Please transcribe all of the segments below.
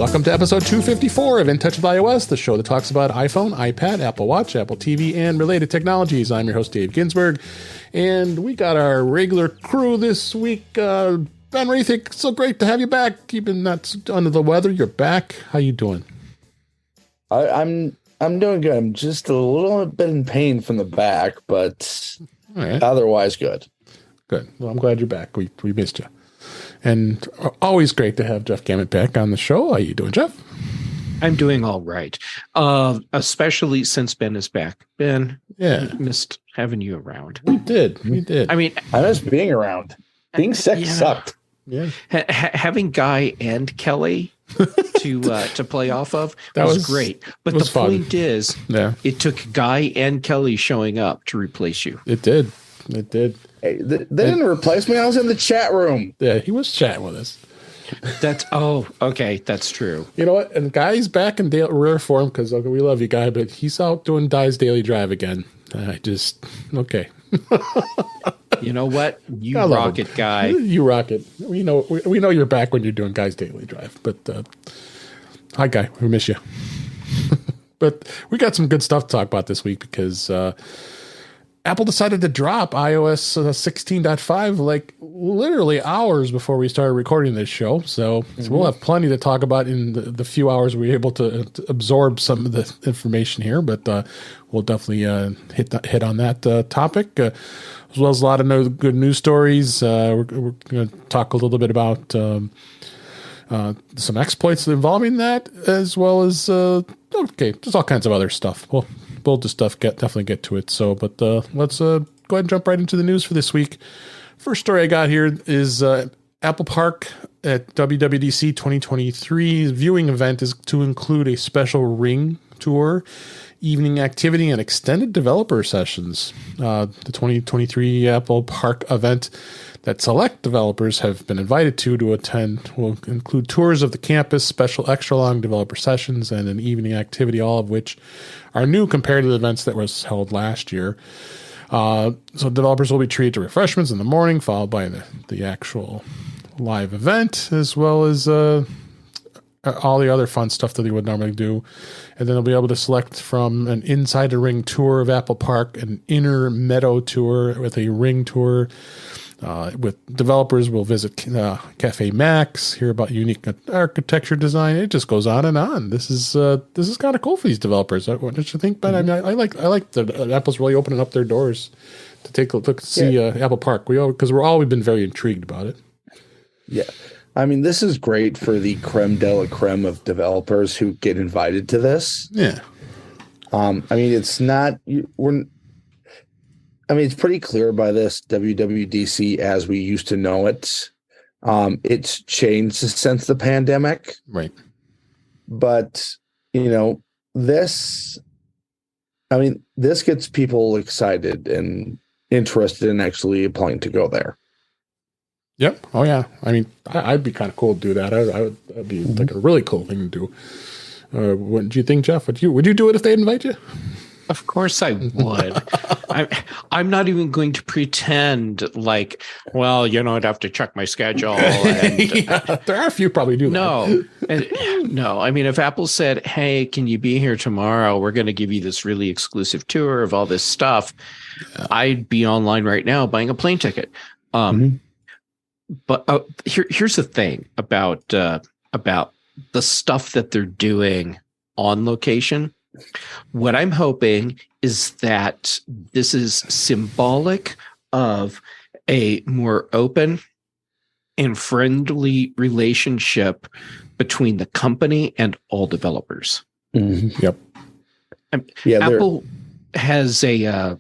Welcome to episode 254 of In Touch with iOS, the show that talks about iPhone, iPad, Apple Watch, Apple TV, and related technologies. I'm your host, Dave Ginsburg, and we got our regular crew this week. Ben Roethig, so great to have you back. Keeping that under the weather, you're back. How you doing? I'm doing good. I'm just a little bit in pain from the back, but otherwise good. Good. Well, I'm glad you're back. We missed you. And always great to have Jeff Gamet back on the show. How you doing, Jeff? I'm doing all right, especially since Ben is back. Ben, missed having you around. We did. I mean, I missed being around. Being sick sucked. Yeah, having Guy and Kelly to play off of was great. But the point is, it took Guy and Kelly showing up to replace you. It did. Hey, they didn't replace me. I was in the chat room. Yeah, he was chatting with us. Okay, that's true. You know what? And Guy's back in rare form because we love you, Guy, but he's out doing Guy's Daily Drive again. You know what? You rock it, Guy. You rock it. We know you're back when you're doing Guy's Daily Drive. But hi, Guy. We miss you. But we got some good stuff to talk about this week because Apple decided to drop iOS 16.5 like literally hours before we started recording this show. So we'll have plenty to talk about in the few hours we're able to absorb some of the information here. But we'll definitely hit on that topic, as well as a lot of good news stories. We're going to talk a little bit about some exploits involving that, as well as just all kinds of other stuff. We'll just definitely get to it. So, but let's go ahead and jump right into the news for this week. First story I got here is Apple Park at WWDC 2023 viewing event is to include a special ring tour, evening activity, and extended developer sessions. The 2023 Apple Park event that select developers have been invited to attend will include tours of the campus, special extra-long developer sessions, and an evening activity, all of which are new compared to the events that was held last year. So developers will be treated to refreshments in the morning, followed by the actual live event, as well as all the other fun stuff that they would normally do. And then they'll be able to select from an inside the ring tour of Apple Park, an inner meadow tour with a ring tour. With developers, we'll visit Cafe Max, hear about unique architecture design. It just goes on and on. This is kind of cool for these developers. What did you think, Ben? I mean, I like that Apple's really opening up their doors to take a look, see Apple Park. Because we've been very intrigued about it. Yeah, I mean, this is great for the creme de la creme of developers who get invited to this. Yeah, I mean, it's not it's pretty clear by this WWDC as we used to know it. It's changed since the pandemic. Right. But, this gets people excited and interested in actually applying to go there. Yep. Oh, yeah. I mean, I'd be kind of cool to do that. That'd be like a really cool thing to do. What do you think, Jeff? Would you do it if they invite you? Of course I would. I'm not even going to pretend like, well, I'd have to check my schedule. And, there are a few probably do that. No. I mean, if Apple said, hey, can you be here tomorrow? We're going to give you this really exclusive tour of all this stuff. Yeah. I'd be online right now buying a plane ticket. But here's the thing about the stuff that they're doing on location. What I'm hoping is that this is symbolic of a more open and friendly relationship between the company and all developers. Mm-hmm. Yep. Apple has a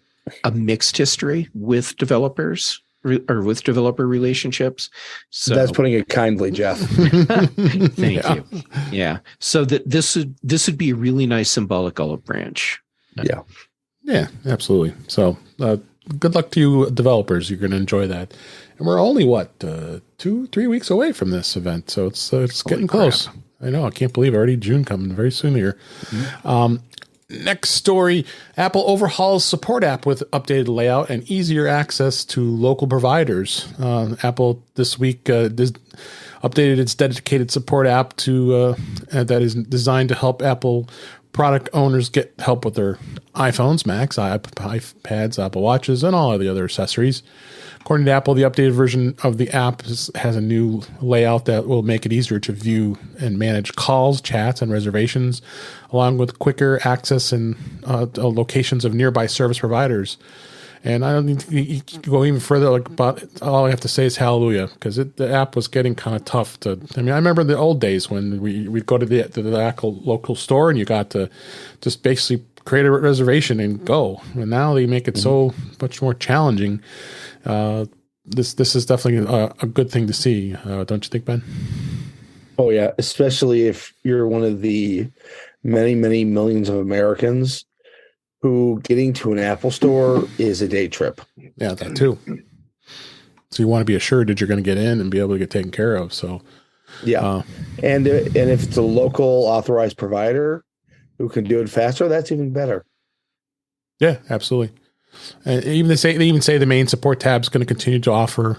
mixed history with developers or with developer relationships. So that's putting it kindly, Jeff. Thank you. Yeah. So this would be a really nice symbolic olive branch. Yeah. Yeah, absolutely. So good luck to you developers. You're going to enjoy that. And we're only 2-3 weeks away from this event. So it's getting close. I know. I can't believe already June coming very soon here. Mm-hmm. Next story, Apple overhauls support app with updated layout and easier access to local providers. Apple this week updated its dedicated support app to that is designed to help Apple product owners get help with their iPhones, Macs, iPads, Apple Watches, and all of the other accessories. According to Apple, the updated version of the app has a new layout that will make it easier to view and manage calls, chats, and reservations, along with quicker access and locations of nearby service providers. And I don't need to go even further. But all I have to say is hallelujah, because the app was getting kind of tough to. I mean, I remember the old days when we'd go to the actual local store and you got to just basically create a reservation and go. And now they make it so much more challenging. This is definitely a good thing to see, don't you think, Ben? Oh yeah, especially if you're one of the many, many millions of Americans who getting to an Apple store is a day trip. Yeah, that too. So you want to be assured that you're going to get in and be able to get taken care of. So yeah, and if it's a local authorized provider who can do it faster, that's even better. Yeah, absolutely. And they even say the main support tab is going to continue to offer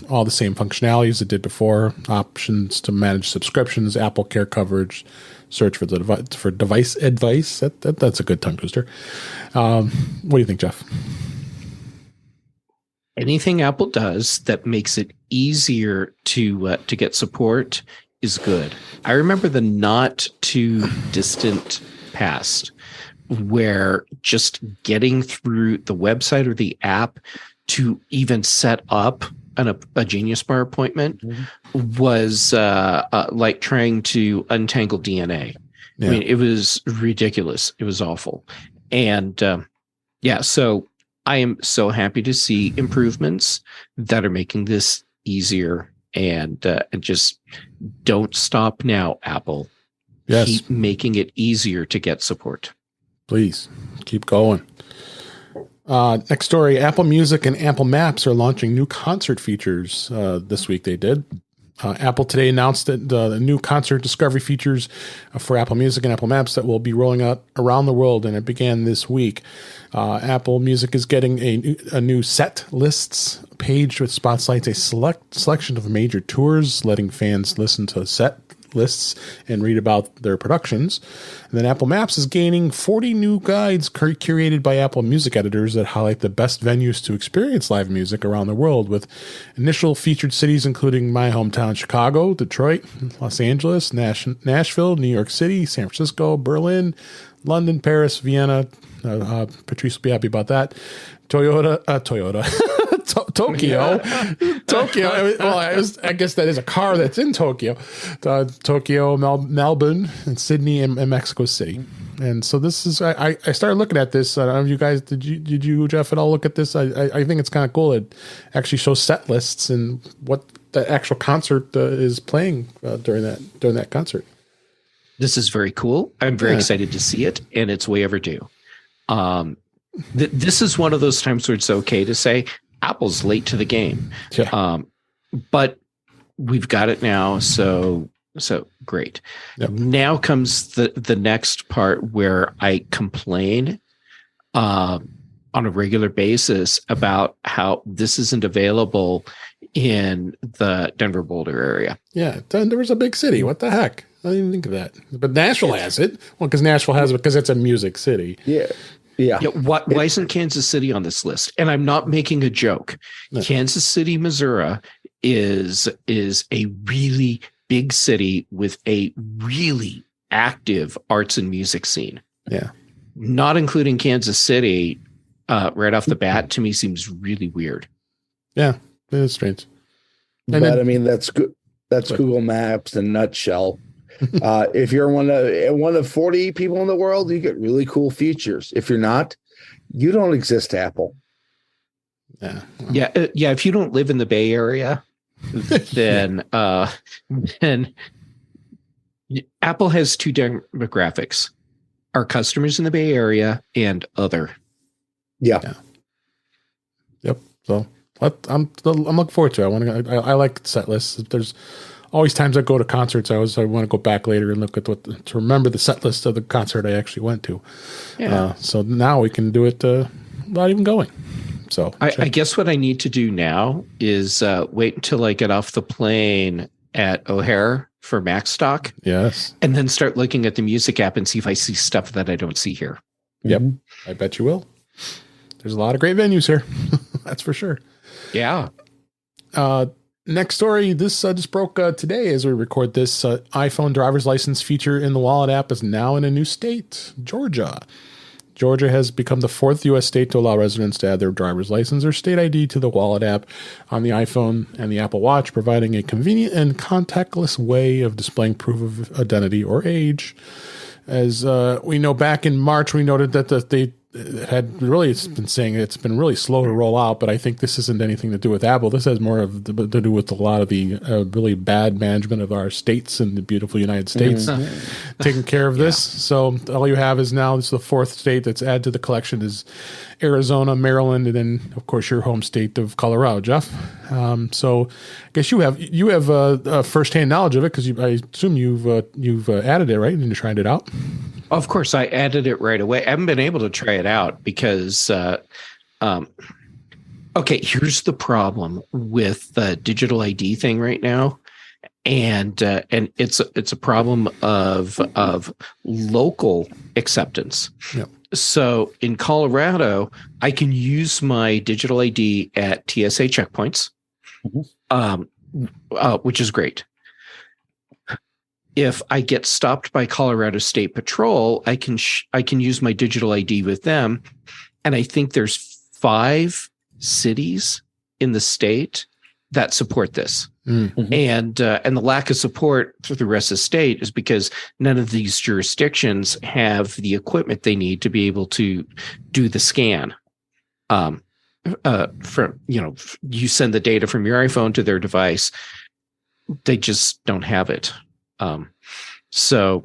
all the same functionality as it did before. Options to manage subscriptions, Apple Care coverage, search for device advice. That's a good tongue twister. What do you think, Jeff? Anything Apple does that makes it easier to get support is good. I remember the not too distant past where just getting through the website or the app to even set up a Genius Bar appointment was like trying to untangle DNA. Yeah. I mean, it was ridiculous. It was awful. And so I am so happy to see improvements that are making this easier, and just don't stop now, Apple. Yes. Keep making it easier to get support. Please keep going. Next story, Apple Music and Apple Maps are launching new concert features this week. They did. Apple today announced that the new concert discovery features for Apple Music and Apple Maps that will be rolling out around the world, and it began this week. Apple Music is getting a new set lists page which spotlights a selection of major tours, letting fans listen to set lists and read about their productions. And then Apple Maps is gaining 40 new guides curated by Apple Music editors that highlight the best venues to experience live music around the world, with initial featured cities including my hometown Chicago, Detroit, Los Angeles, Nashville, New York City, San Francisco, Berlin, London, Paris, Vienna. Patrice will be happy about that. Tokyo. Tokyo. Well, I guess that is a car that's in Tokyo. Tokyo, Melbourne, and Sydney, and Mexico City. And so this is. I started looking at this. I don't know if you guys did you Jeff at all look at this? I think it's kind of cool. It actually shows set lists and what the actual concert is playing during that concert. This is very cool. I'm very excited to see it, and it's way overdue. This is one of those times where it's okay to say Apple's late to the game. Yeah. But we've got it now, so great. Yep. Now comes the next part where I complain on a regular basis about how this isn't available in the Denver Boulder area. Yeah, Denver's a big city. What the heck? I didn't even think of that. But Nashville has it. Well, because Nashville has it because it's a music city. Yeah. Why isn't Kansas City on this list? And I'm not making a joke. No. Kansas City, Missouri is a really big city with a really active arts and music scene. Yeah. Not including Kansas City right off the bat, to me, seems really weird. Yeah, it is strange. But I mean, that's good. That's Google Maps in a nutshell. If you're one of 40 people in the world, you get really cool features. If you're not, you don't exist, Apple. Yeah. If you don't live in the Bay Area, then Apple has two demographics: our customers in the Bay Area and other. Yeah. Yep. So I'm looking forward to it. I like set lists. There's always times I go to concerts, I want to go back later and look at to remember the set list of the concert I actually went to. Yeah. So now we can do it without even going. So I guess what I need to do now is wait until I get off the plane at O'Hare for Macstock. Yes. And then start looking at the music app and see if I see stuff that I don't see here. Yep. I bet you will. There's a lot of great venues here. That's for sure. Yeah. Next story. This just broke today as we record this. iPhone driver's license feature in the Wallet app is now in a new state, Georgia. Georgia has become the 4th U.S. state to allow residents to add their driver's license or state ID to the Wallet app on the iPhone and the Apple Watch, providing a convenient and contactless way of displaying proof of identity or age. As we know, back in March, we noted that they had really been saying it's been really slow to roll out, but I think this isn't anything to do with Apple. This has more to do with a lot of the really bad management of our states and the beautiful United States taking care of this. So all you have is now, this is the 4th state that's added to the collection is Arizona, Maryland, and then of course your home state of Colorado, Jeff. So I guess you have firsthand knowledge of it because I assume you've added it, right? And you tried it out. Of course, I added it right away. I haven't been able to try it out because, okay, here's the problem with the digital ID thing right now, and it's a problem of local acceptance. Yep. So in Colorado, I can use my digital ID at TSA checkpoints, which is great. If I get stopped by Colorado State Patrol, I can use my digital ID with them, and I think there's 5 cities in the state that support this. Mm-hmm. And the lack of support for the rest of the state is because none of these jurisdictions have the equipment they need to be able to do the scan. You send the data from your iPhone to their device, they just don't have it. So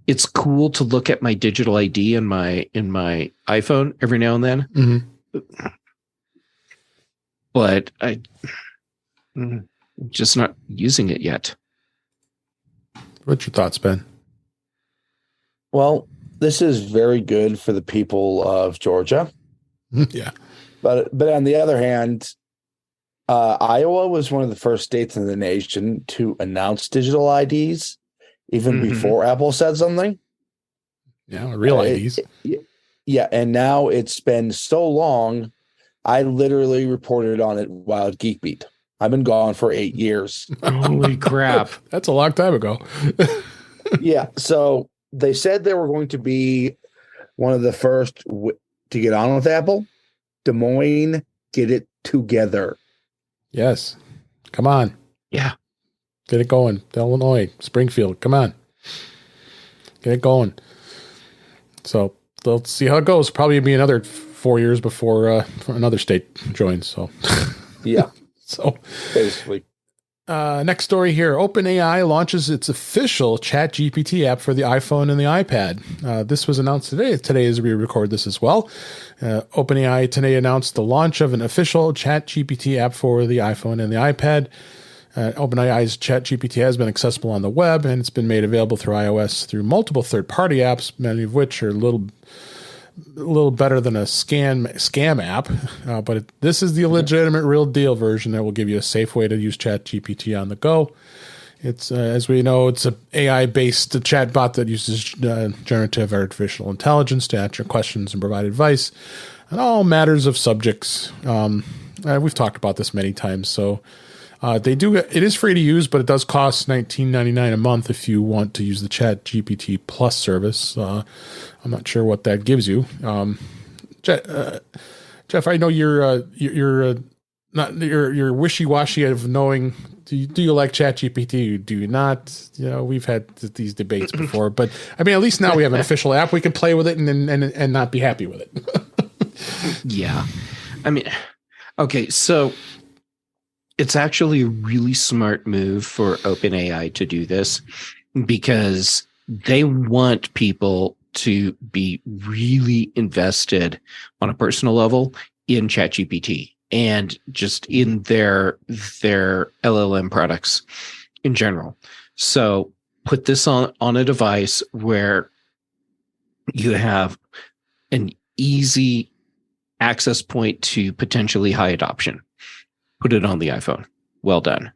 it's cool to look at my digital ID in my iPhone every now and then. Mm-hmm. But I'm just not using it yet. What's your thoughts, Ben? Well, this is very good for the people of Georgia. Yeah. But on the other hand, Iowa was one of the first states in the nation to announce digital IDs, even before Apple said something. Yeah, real IDs. Yeah, and now it's been so long, I literally reported on it while at GeekBeat. I've been gone for 8 years. Holy crap. That's a long time ago. Yeah, so they said they were going to be one of the first to get on with Apple. Des Moines, get it together. Yes. Come on. Yeah. Get it going. Illinois, Springfield, come on. Get it going. So let's see how it goes. Probably be another 4 years before another state joins. So yeah. So basically. Next story here. OpenAI launches its official ChatGPT app for the iPhone and the iPad. This was announced today. Today as we record this as well. OpenAI today announced the launch of an official ChatGPT app for the iPhone and the iPad. OpenAI's ChatGPT has been accessible on the web, and it's been made available through iOS through multiple third-party apps, many of which are a little better than a scam app. But this is the legitimate, real deal version that will give you a safe way to use ChatGPT on the go. It's as we know, it's an AI-based chatbot that uses generative artificial intelligence to answer questions and provide advice on all matters of subjects. We've talked about this many times, so. It is free to use, but it does cost $19.99 a month if you want to use the ChatGPT Plus service. I'm not sure what that gives you. Jeff, I know you're wishy-washy of knowing. Do you like ChatGPT? Do you not? We've had these debates before, but I mean, at least now we have an official app. We can play with it and not be happy with it. Yeah, I mean, okay, so. It's actually a really smart move for OpenAI to do this because they want people to be really invested on a personal level in ChatGPT and just in their LLM products. in general. So put this on a device where you have an easy access point to potentially high adoption. Put it on the iPhone. Well done.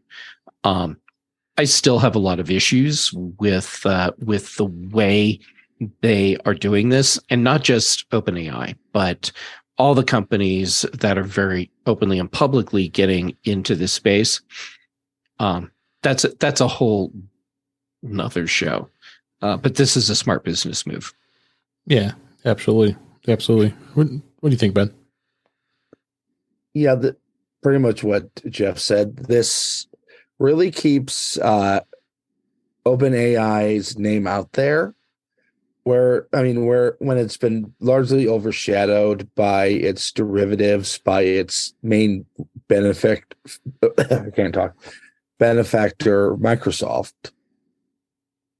I still have a lot of issues with the way they are doing this, and not just OpenAI, but all the companies that are very openly and publicly getting into this space. That's a whole another show. But this is a smart business move. Yeah, absolutely. What do you think, Ben? Yeah, pretty much what Jeff said. This really keeps OpenAI's name out there, where when it's been largely overshadowed by its derivatives, by its main benefactor, Microsoft,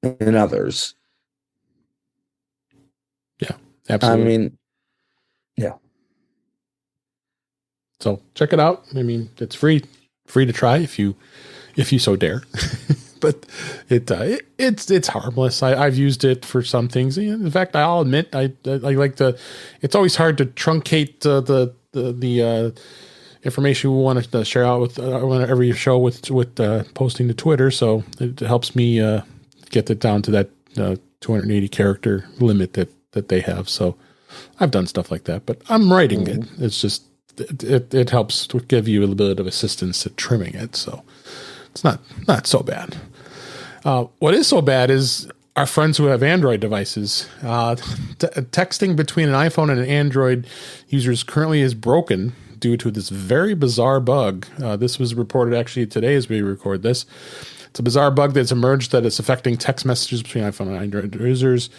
and others. Yeah, absolutely. Yeah. So check it out. It's free to try if you so dare. But it's harmless. I've used it for some things. In fact, I'll admit I like to. It's always hard to truncate the information we want to share out with every show with posting to Twitter. So it helps me get it down to that 280 character limit that they have. So I've done stuff like that, but I'm writing it. It's just it helps to give you a little bit of assistance at trimming it. So it's not so bad. What is so bad is our friends who have Android devices. Texting between an iPhone and an Android users currently is broken due to this very bizarre bug. This was reported actually today as we record this. It's a bizarre bug that's emerged that is affecting text messages between iPhone and Android users.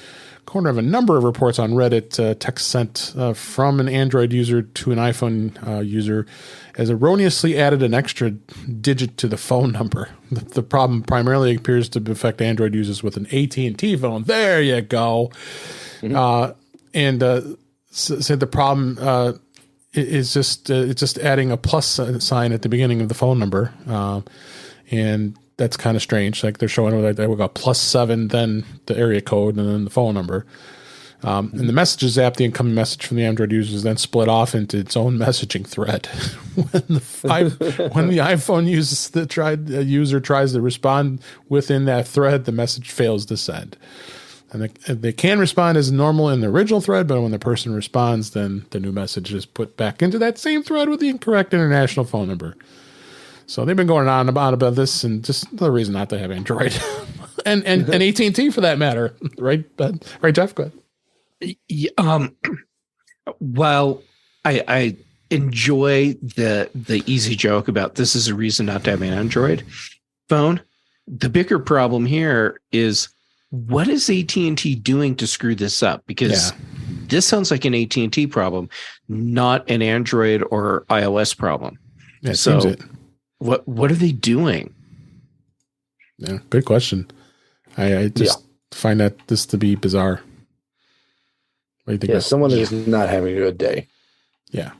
Corner of a number of reports on Reddit, text sent from an Android user to an iPhone user has erroneously added an extra digit to the phone number. The problem primarily appears to affect Android users with an AT&T phone. There you go. Mm-hmm. Said the problem is just it's just adding a plus sign at the beginning of the phone number, and that's kind of strange. Like they're showing like we got +7, then the area code, and then the phone number. In the Messages app, the incoming message from the Android user is then split off into its own messaging thread. when the iPhone user tries to respond within that thread, the message fails to send. And they can respond as normal in the original thread, but when the person responds, then the new message is put back into that same thread with the incorrect international phone number. So they've been going on about this, and just another reason not to have Android and AT&T for that matter, right? Right, Jeff? Go ahead. Well, I enjoy the easy joke about this is a reason not to have an Android phone. The bigger problem here is what is AT&T doing to screw this up? Because this sounds like an AT&T problem, not an Android or iOS problem. Yeah, so seems it. What are they doing? Yeah, good question. I just find that this to be bizarre. What do you think? Yeah, someone is not having a good day. Yeah.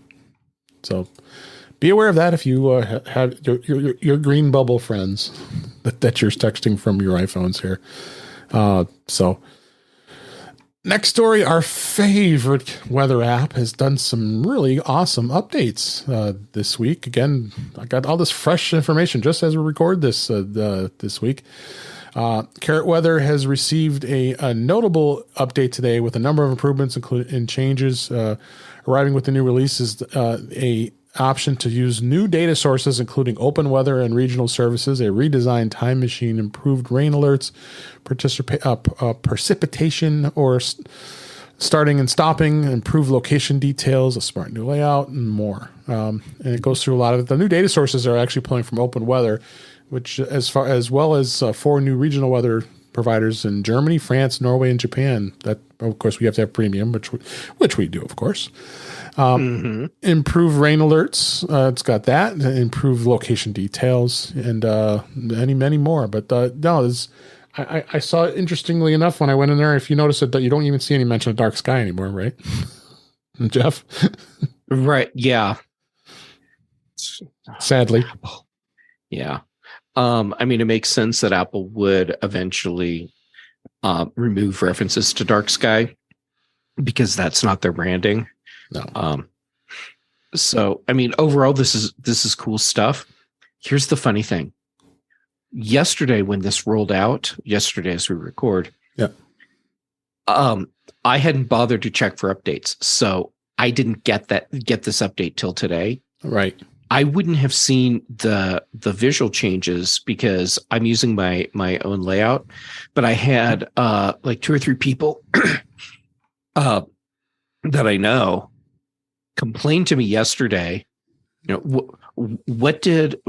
So be aware of that if you have your green bubble friends that you're texting from your iPhones here. So next story, our favorite weather app has done some really awesome updates this week. Again, I got all this fresh information just as we record this this week. Carrot Weather has received a notable update today with a number of improvements and changes. Arriving with the new release is a option to use new data sources, including open weather and regional services, a redesigned time machine, improved rain alerts, precipitation or starting and stopping, improved location details, a smart new layout, and more. And it goes through a lot of it. The new data sources are actually pulling from open weather, which as well as 4 new regional weather providers in Germany, France, Norway, and Japan. That, of course, we have to have premium, which we do, of course. Improve rain alerts. It's got that. Improve location details and many more. But no, I saw, interestingly enough, when I went in there, if you notice that you don't even see any mention of dark sky anymore, right? Jeff? Right. Yeah. Sadly. Yeah. I mean, it makes sense that Apple would eventually remove references to dark sky because that's not their branding. No. So, I mean, overall, this is cool stuff. Here's the funny thing. Yesterday, when this rolled out, yesterday as we record, I hadn't bothered to check for updates, so I didn't get this update till today. Right. I wouldn't have seen the visual changes because I'm using my own layout, but I had like 2 or 3 people that I know complained to me yesterday. You know, what did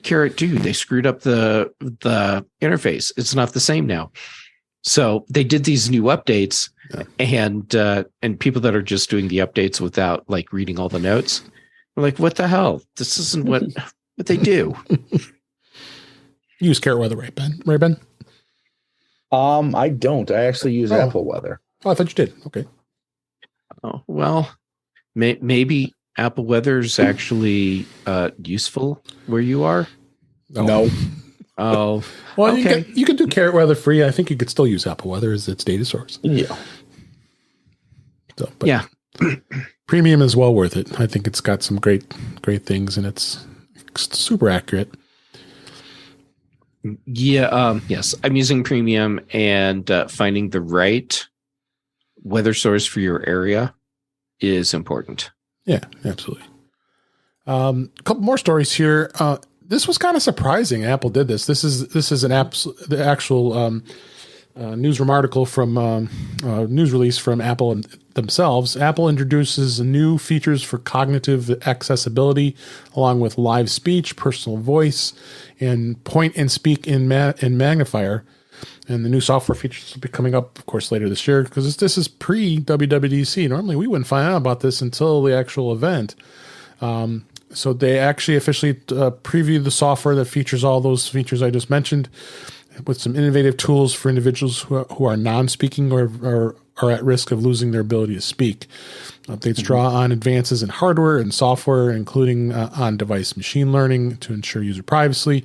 Carrot do? They screwed up the interface. It's not the same now. So they did these new updates, and people that are just doing the updates without like reading all the notes, are like, what the hell? This isn't what they do. You use Carrot Weather, right, Ben? Right, Ben? I don't. I actually use Apple Weather. Oh, I thought you did. Okay. Oh, well, maybe Apple Weather is actually useful where you are. No. Oh, well, okay. you can do Carrot Weather free. I think you could still use Apple Weather as its data source. Yeah. So, but premium is well worth it. I think it's got some great things, and it's super accurate. Yeah. Yes, I'm using premium, and finding the right weather source for your area is important. Yeah, absolutely. A couple more stories here. This was kind of surprising. Apple did this. This is the actual newsroom article from news release from Apple themselves. Apple introduces new features for cognitive accessibility, along with live speech, personal voice, and point and speak in magnifier. And the new software features will be coming up, of course, later this year, because this is pre-WWDC. Normally, we wouldn't find out about this until the actual event. So they actually officially previewed the software that features all those features I just mentioned, with some innovative tools for individuals who are non-speaking or are at risk of losing their ability to speak. Updates draw on advances in hardware and software, including on-device machine learning to ensure user privacy,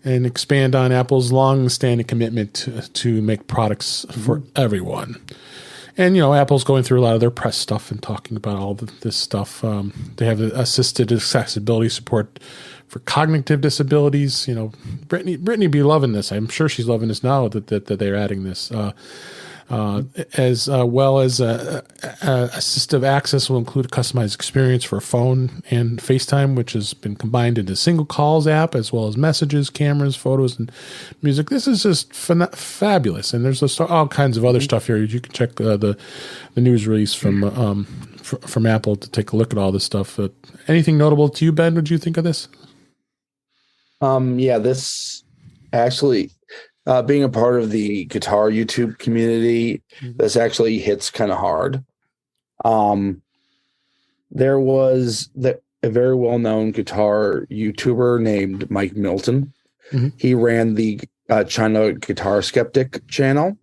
and expand on Apple's long-standing commitment to make products for everyone. And, you know, Apple's going through a lot of their press stuff and talking about all this stuff. They have assisted accessibility support for cognitive disabilities. You know, Brittany be loving this. I'm sure she's loving this now that they're adding this. As well as assistive access will include a customized experience for a phone and FaceTime, which has been combined into a single calls app, as well as messages, cameras, photos, and music. This is just fabulous. And there's just all kinds of other stuff here. You can check the news release from Apple to take a look at all this stuff. Anything notable to you, Ben? What did you think of this? This actually, being a part of the guitar YouTube community, this actually hits kind of hard. There was a very well-known guitar YouTuber named Mike Milton. Mm-hmm. He ran the China Guitar Skeptic channel.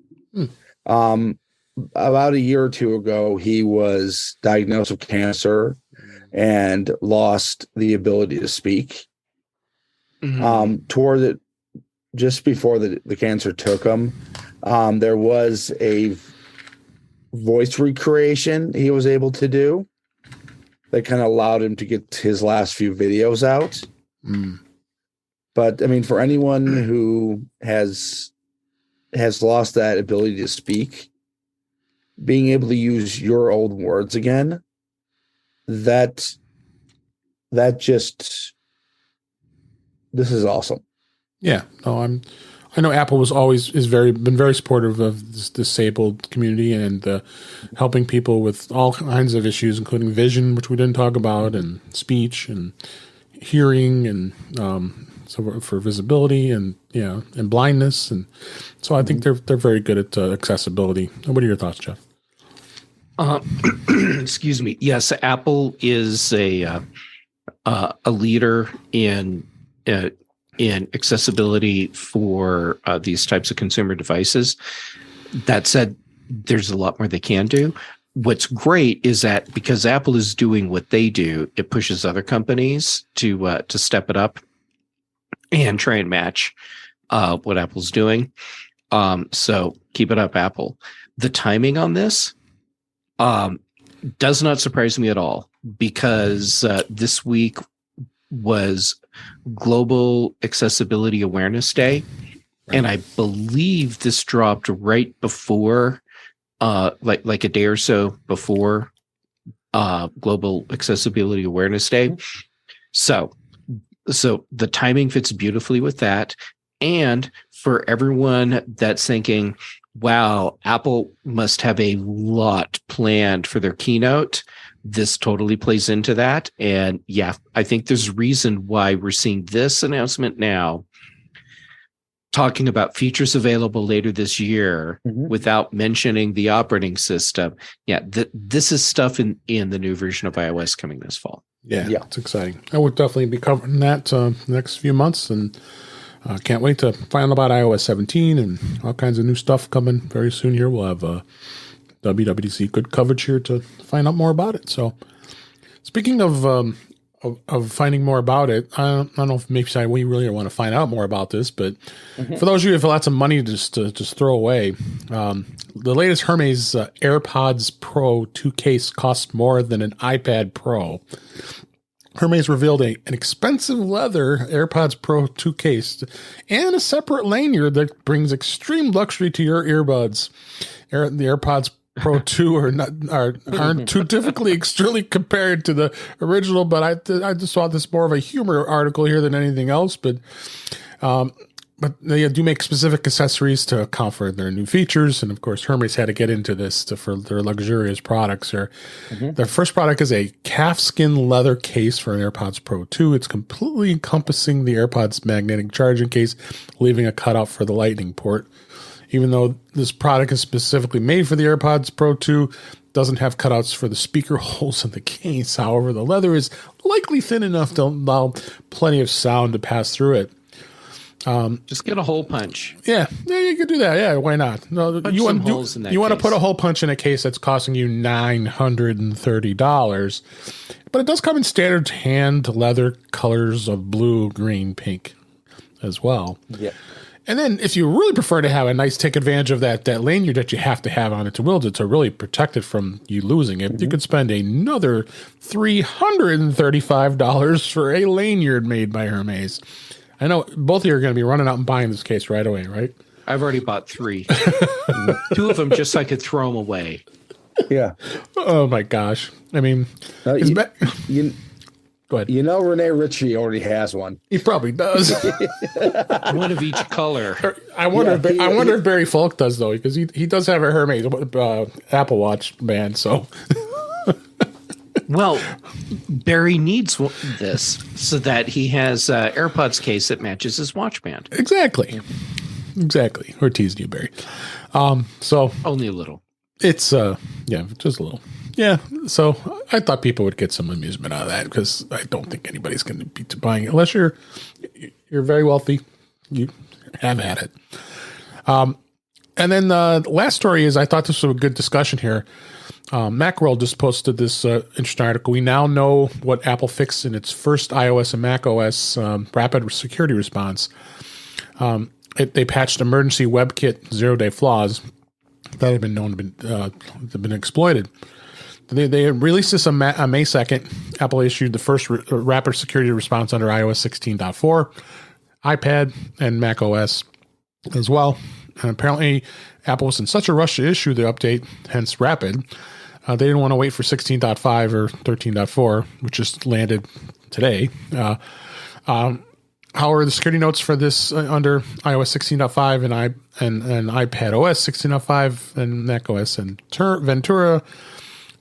About a year or two ago, he was diagnosed with cancer and lost the ability to speak. Just before the cancer took him, there was a voice recreation he was able to do that kind of allowed him to get his last few videos out. But I mean, for anyone who has lost that ability to speak, being able to use your old words again, that just, this is awesome. Yeah, no, I know Apple been very supportive of this disabled community and helping people with all kinds of issues, including vision, which we didn't talk about, and speech and hearing, and so for visibility and and blindness, and so I think they're very good at accessibility. What are your thoughts, Jeff? Excuse me. Yes, Apple is a leader in accessibility for these types of consumer devices. That said, there's a lot more they can do. What's great is that because Apple is doing what they do, it pushes other companies to step it up. and try and match what Apple's doing. So keep it up, Apple. The timing on this does not surprise me at all, because this week was Global Accessibility Awareness Day. Right. And I believe this dropped right before, like a day or so before Global Accessibility Awareness Day. So the timing fits beautifully with that. And for everyone that's thinking, wow, Apple must have a lot planned for their keynote, this totally plays into that. And yeah, I think there's a reason why we're seeing this announcement now, talking about features available later this year without mentioning the operating system. Yeah, this is stuff in the new version of iOS coming this fall. Yeah, it's exciting. I would definitely be covering that the next few months, and can't wait to find out about iOS 17 and all kinds of new stuff coming very soon here. We'll have WWDC good coverage here to find out more about it. So speaking of finding more about it, I don't know if maybe we really want to find out more about this, but for those of you who have lots of money to just throw away, the latest Hermes AirPods Pro 2 case costs more than an iPad Pro. Hermes revealed an expensive leather AirPods Pro 2 case and a separate lanyard that brings extreme luxury to your earbuds. The AirPods Pro 2 aren't too difficultly extremely compared to the original, but I just thought this more of a humor article here than anything else. But they do make specific accessories to account for their new features, and of course Hermes had to get into this for their luxurious products. Their first product is a calfskin leather case for an AirPods Pro 2. It's completely encompassing the AirPods magnetic charging case, leaving a cutout for the Lightning port. Even though this product is specifically made for the AirPods Pro 2, doesn't have cutouts for the speaker holes in the case. However, the leather is likely thin enough to allow plenty of sound to pass through it. Just get a hole punch. Yeah, you could do that. Yeah, why not? No, you want to put a hole punch in a case that's costing you $930, but it does come in standard hand leather colors of blue, green, pink, as well. Yeah. And then if you really prefer to have a nice take advantage of that lanyard that you have to have on it to wield it to really protect it from you losing it, you could spend another $335 for a lanyard made by Hermes. I know both of you are going to be running out and buying this case right away, right? I've already bought 3. 2 of them just so I could throw them away. Yeah. Oh my gosh. I mean, go ahead. You know, Rene Ritchie already has one. He probably does. One of each color. I wonder if Barry Falk does, though, because he does have a Hermes Apple Watch band. So, well, Barry needs this so that he has an AirPods case that matches his watch band. Exactly. We're teasing you, Barry. So only a little. It's just a little. Yeah, so I thought people would get some amusement out of that, because I don't think anybody's going to be buying it unless you're very wealthy. You have had it. And then the last story is, I thought this was a good discussion here. Macworld just posted this interesting article. We now know what Apple fixed in its first iOS and macOS rapid security response. They patched emergency WebKit 0-day flaws that had been known to have been exploited. They released this on May 2nd. Apple issued the first rapid security response under iOS 16.4, iPad, and Mac OS as well. And apparently, Apple was in such a rush to issue the update, hence rapid. They didn't want to wait for 16.5 or 13.4, which just landed today. However, the security notes for this under iOS 16.5 and iPad OS 16.5 and Mac OS and Ventura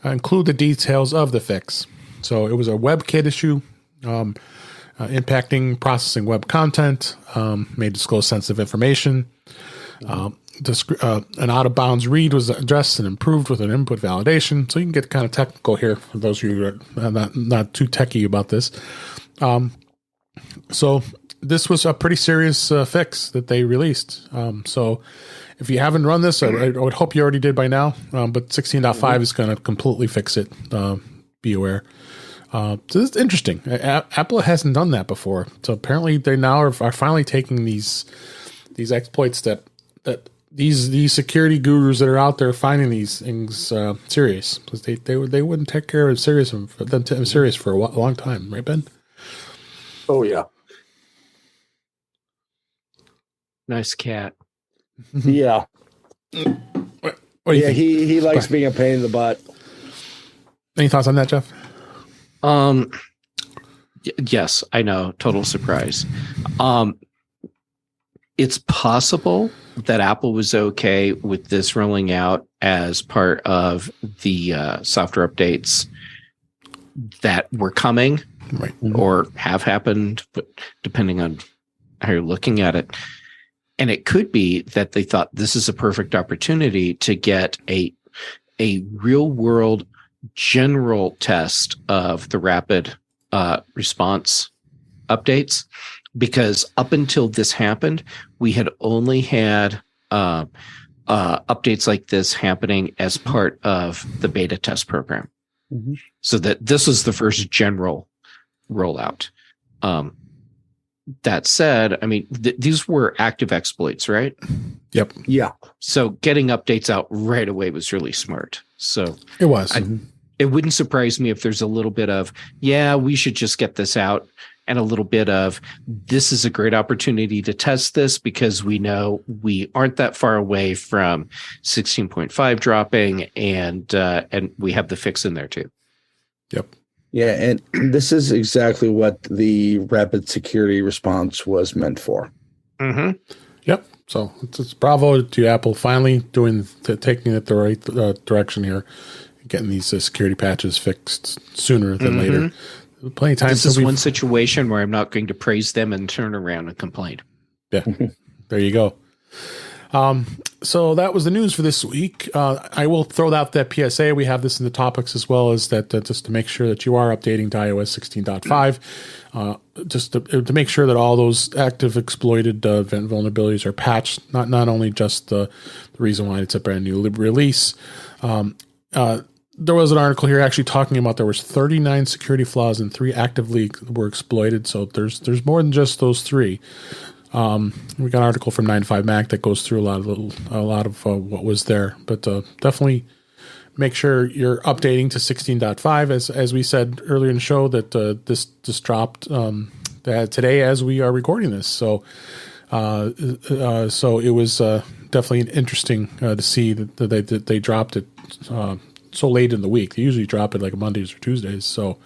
include the details of the fix. So it was a WebKit issue impacting processing web content, may disclose sensitive information. An out-of-bounds read was addressed and improved with an input validation. So you can get kind of technical here for those of you who are not too techie about this. So this was a pretty serious fix that they released. So if you haven't run this, I would hope you already did by now. But 16.5 is going to completely fix it. Be aware. So it's interesting. Apple hasn't done that before. So apparently they now are finally taking these exploits that these security gurus that are out there finding these things serious, because they wouldn't take care of serious for a long time, right, Ben? Oh yeah. Nice cat. Yeah. What do you think? He likes being a pain in the butt. Any thoughts on that, Jeff? Yes, I know. Total surprise. It's possible that Apple was okay with this rolling out as part of the software updates that were coming, Right. or have happened, but depending on how you're looking at it. And it could be that they thought this is a perfect opportunity to get a real world general test of the rapid response updates, because up until this happened, we had only had updates like this happening as part of the beta test program. Mm-hmm. So that this was the first general rollout. That said, I mean, these were active exploits, right? Yep. Yeah. So getting updates out right away was really smart. So It was. It wouldn't surprise me if there's a little bit of, yeah, we should just get this out, and a little bit of, this is a great opportunity to test this because we know we aren't that far away from 16.5 dropping, and we have the fix in there too. Yep. Yeah, and this is exactly what the rapid security response was meant for. Mm-hmm. Yep. So it's bravo to Apple finally taking it the right direction here, getting these security patches fixed sooner than later. Plenty of times. This is one situation where I'm not going to praise them and turn around and complain. Yeah, there you go. So that was the news for this week. I will throw out that PSA. We have this in the topics as well, as that just to make sure that you are updating to iOS 16.5, just to make sure that all those active exploited vulnerabilities are patched. Not only just the reason why it's a brand new release. There was an article here actually talking about there was 39 security flaws and 3 actively were exploited. So there's more than just those 3. We got an article from 9to5Mac that goes through a lot of what was there, but definitely make sure you're updating to 16.5. As we said earlier in the show, that this just dropped today as we are recording this. So it was definitely interesting to see that they dropped it so late in the week. They usually drop it like Mondays or Tuesdays. So.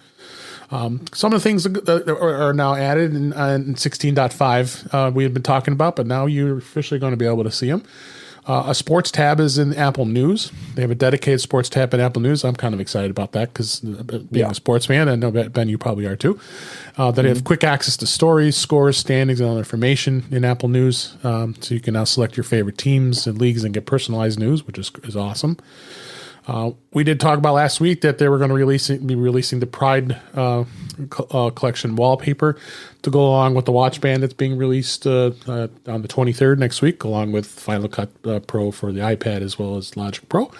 Some of the things that are now added in 16.5 we had been talking about, but now you're officially going to be able to see them. A sports tab is in Apple News. They have a dedicated sports tab in Apple News. I'm kind of excited about that because being a sports fan, I know, Ben, you probably are too. They have quick access to stories, scores, standings, and other information in Apple News. So you can now select your favorite teams and leagues and get personalized news, which is awesome. We did talk about last week that they were going to be releasing the Pride collection wallpaper to go along with the Watch Band that's being released on the 23rd next week, along with Final Cut Pro for the iPad as well as Logic Pro.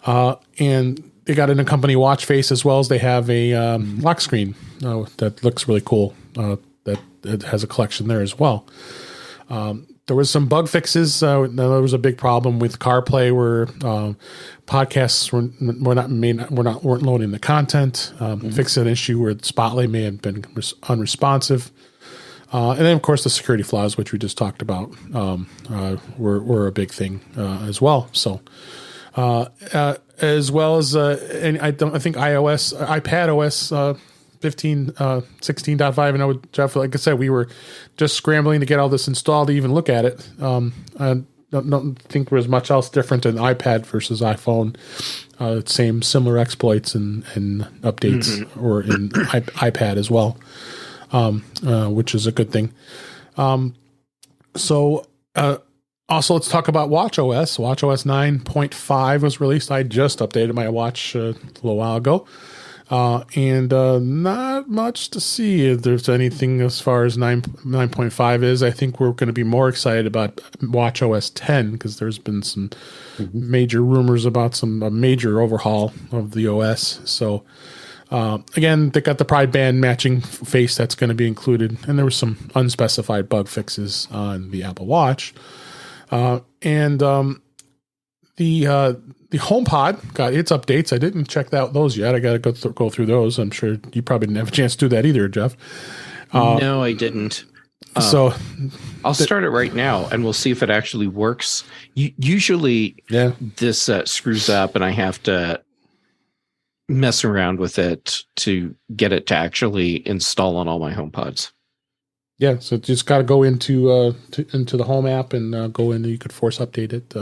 And they got an accompanying watch face, as well as they have a lock screen that looks really cool. That it has a collection there as well. There was some bug fixes. There was a big problem with CarPlay where podcasts weren't loading the content. Fixed an issue where Spotlight may have been unresponsive, and then of course the security flaws, which we just talked about, were a big thing as well. So, as well as and I think iPad OS. 16.5. I know, Jeff, like I said, we were just scrambling to get all this installed to even look at it. I don't think there was much else different in iPad versus iPhone. Similar exploits and updates, or in iPad as well, which is a good thing. Also, let's talk about watchOS. watchOS 9.5 was released. I just updated my watch a little while ago. And not much to see if there's anything as far as 9.5 is. I think we're going to be more excited about watchOS 10 because there's been some major rumors about some major overhaul of the OS. So Again, they got the Pride band matching face that's going to be included, and there was some unspecified bug fixes on the Apple Watch. And the HomePod got its updates. I didn't check those yet. I got to go through those. I'm sure you probably didn't have a chance to do that either, Jeff. No, I didn't. So I'll start it right now, and we'll see if it actually works. Usually, this screws up, and I have to mess around with it to get it to actually install on all my HomePods. Yeah, so just got to go into the Home app and go in. You could force update it.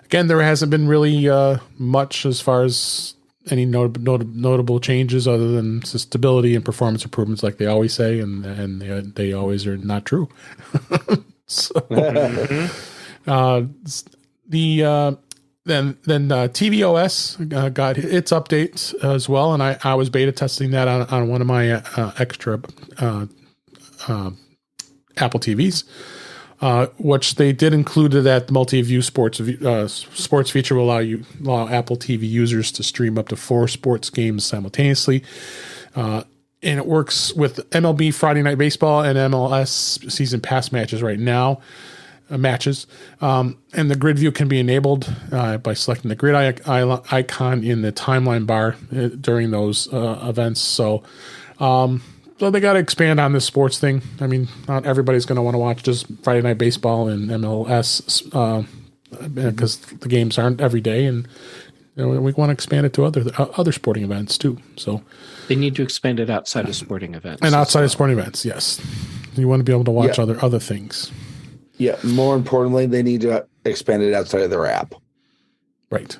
Again, there hasn't been really much as far as any notable changes other than stability and performance improvements, like they always say, and they always are not true. So, then tvOS got its updates as well, and I was beta testing that on one of my extra Apple TVs. Which they did include that multi-view sports feature will allow Apple TV users to stream up to 4 sports games simultaneously. And it works with MLB Friday Night Baseball and MLS Season Pass matches right now. And the grid view can be enabled by selecting the grid icon in the timeline bar during those events. So they got to expand on this sports thing. I mean, not everybody's going to want to watch just Friday Night Baseball and MLS because the games aren't every day, and we want to expand it to other sporting events too. So they need to expand it outside of sporting events. And outside of sporting events, yes. You want to be able to watch other things. Yeah, more importantly, they need to expand it outside of their app. Right.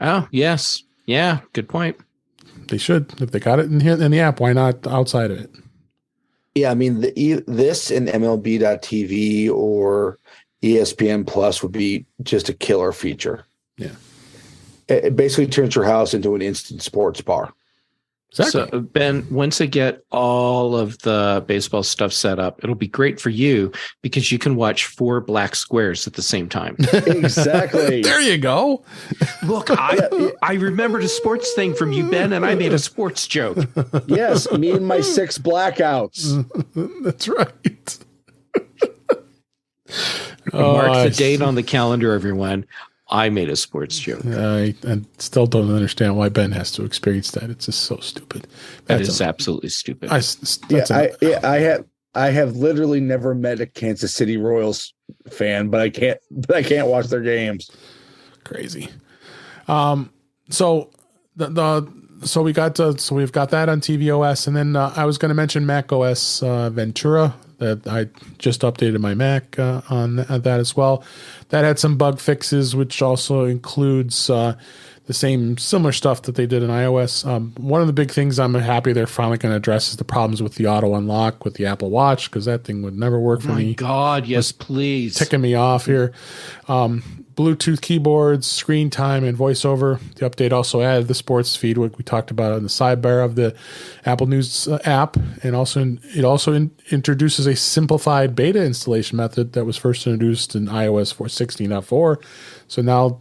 Oh, yes. Yeah, good point. They should. If they got it in the app, why not outside of it? Yeah, I mean, this in MLB.TV or ESPN Plus would be just a killer feature. Yeah. It basically turns your house into an instant sports bar. Exactly. So, Ben, once I get all of the baseball stuff set up, it'll be great for you because you can watch 4 black squares at the same time. Exactly. There you go. Look, I remembered a sports thing from you, Ben, and I made a sports joke. Yes, me and my 6 blackouts. That's right. Mark the date on the calendar, everyone. I made a sports joke. I still don't understand why Ben has to experience that. It's just so stupid. That is absolutely stupid. I have literally never met a Kansas City Royals fan, but I can't watch their games. Crazy. So we've got that on tvOS, and then I was going to mention macOS Ventura. That I just updated my Mac on that as well. That had some bug fixes, which also includes the similar stuff that they did in iOS. One of the big things I'm happy they're finally going to address is the problems with the auto unlock with the Apple Watch, because that thing would never work for me. Oh my God, yes, please. Ticking me off here. Bluetooth keyboards, screen time, and voiceover. The update also added the sports feed, what we talked about in the sidebar of the Apple News app, and it also introduces a simplified beta installation method that was first introduced in iOS 4.16.4. So now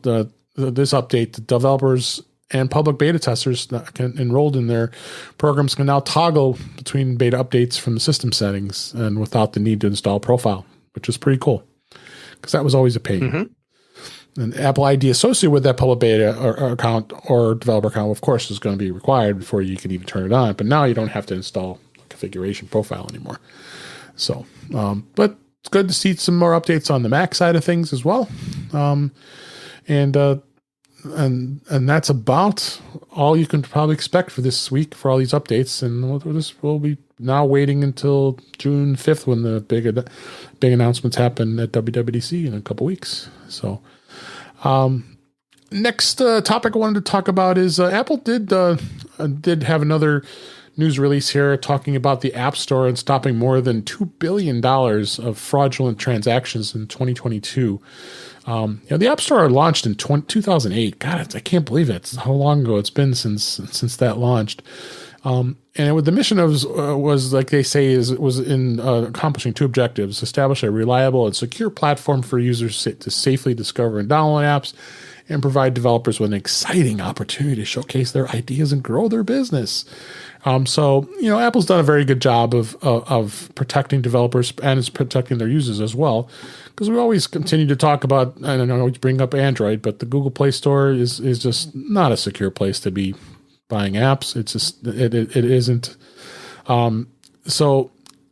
this update, the developers and public beta testers enrolled in their programs can now toggle between beta updates from the system settings and without the need to install a profile, which is pretty cool because that was always a pain. Mm-hmm. An Apple ID associated with that public beta or account or developer account, of course, is going to be required before you can even turn it on. But now you don't have to install a configuration profile anymore. So, but it's good to see some more updates on the Mac side of things as well. And that's about all you can probably expect for this week for all these updates. And we'll be now waiting until June 5th when the big announcements happen at WWDC in a couple weeks. So, next topic I wanted to talk about is Apple did have another news release here talking about the App Store and stopping more than $2 billion of fraudulent transactions in 2022. The App Store launched in 2008. God, I can't believe it. It's how long ago it's been since that launched. And the mission was like they say was in accomplishing 2 objectives: establish a reliable and secure platform for users to safely discover and download apps, and provide developers with an exciting opportunity to showcase their ideas and grow their business. So, Apple's done a very good job of protecting developers and is protecting their users as well. Because we always continue to talk about, I don't know, you bring up Android, but the Google Play Store is just not a secure place to be buying apps. It's just, it isn't. So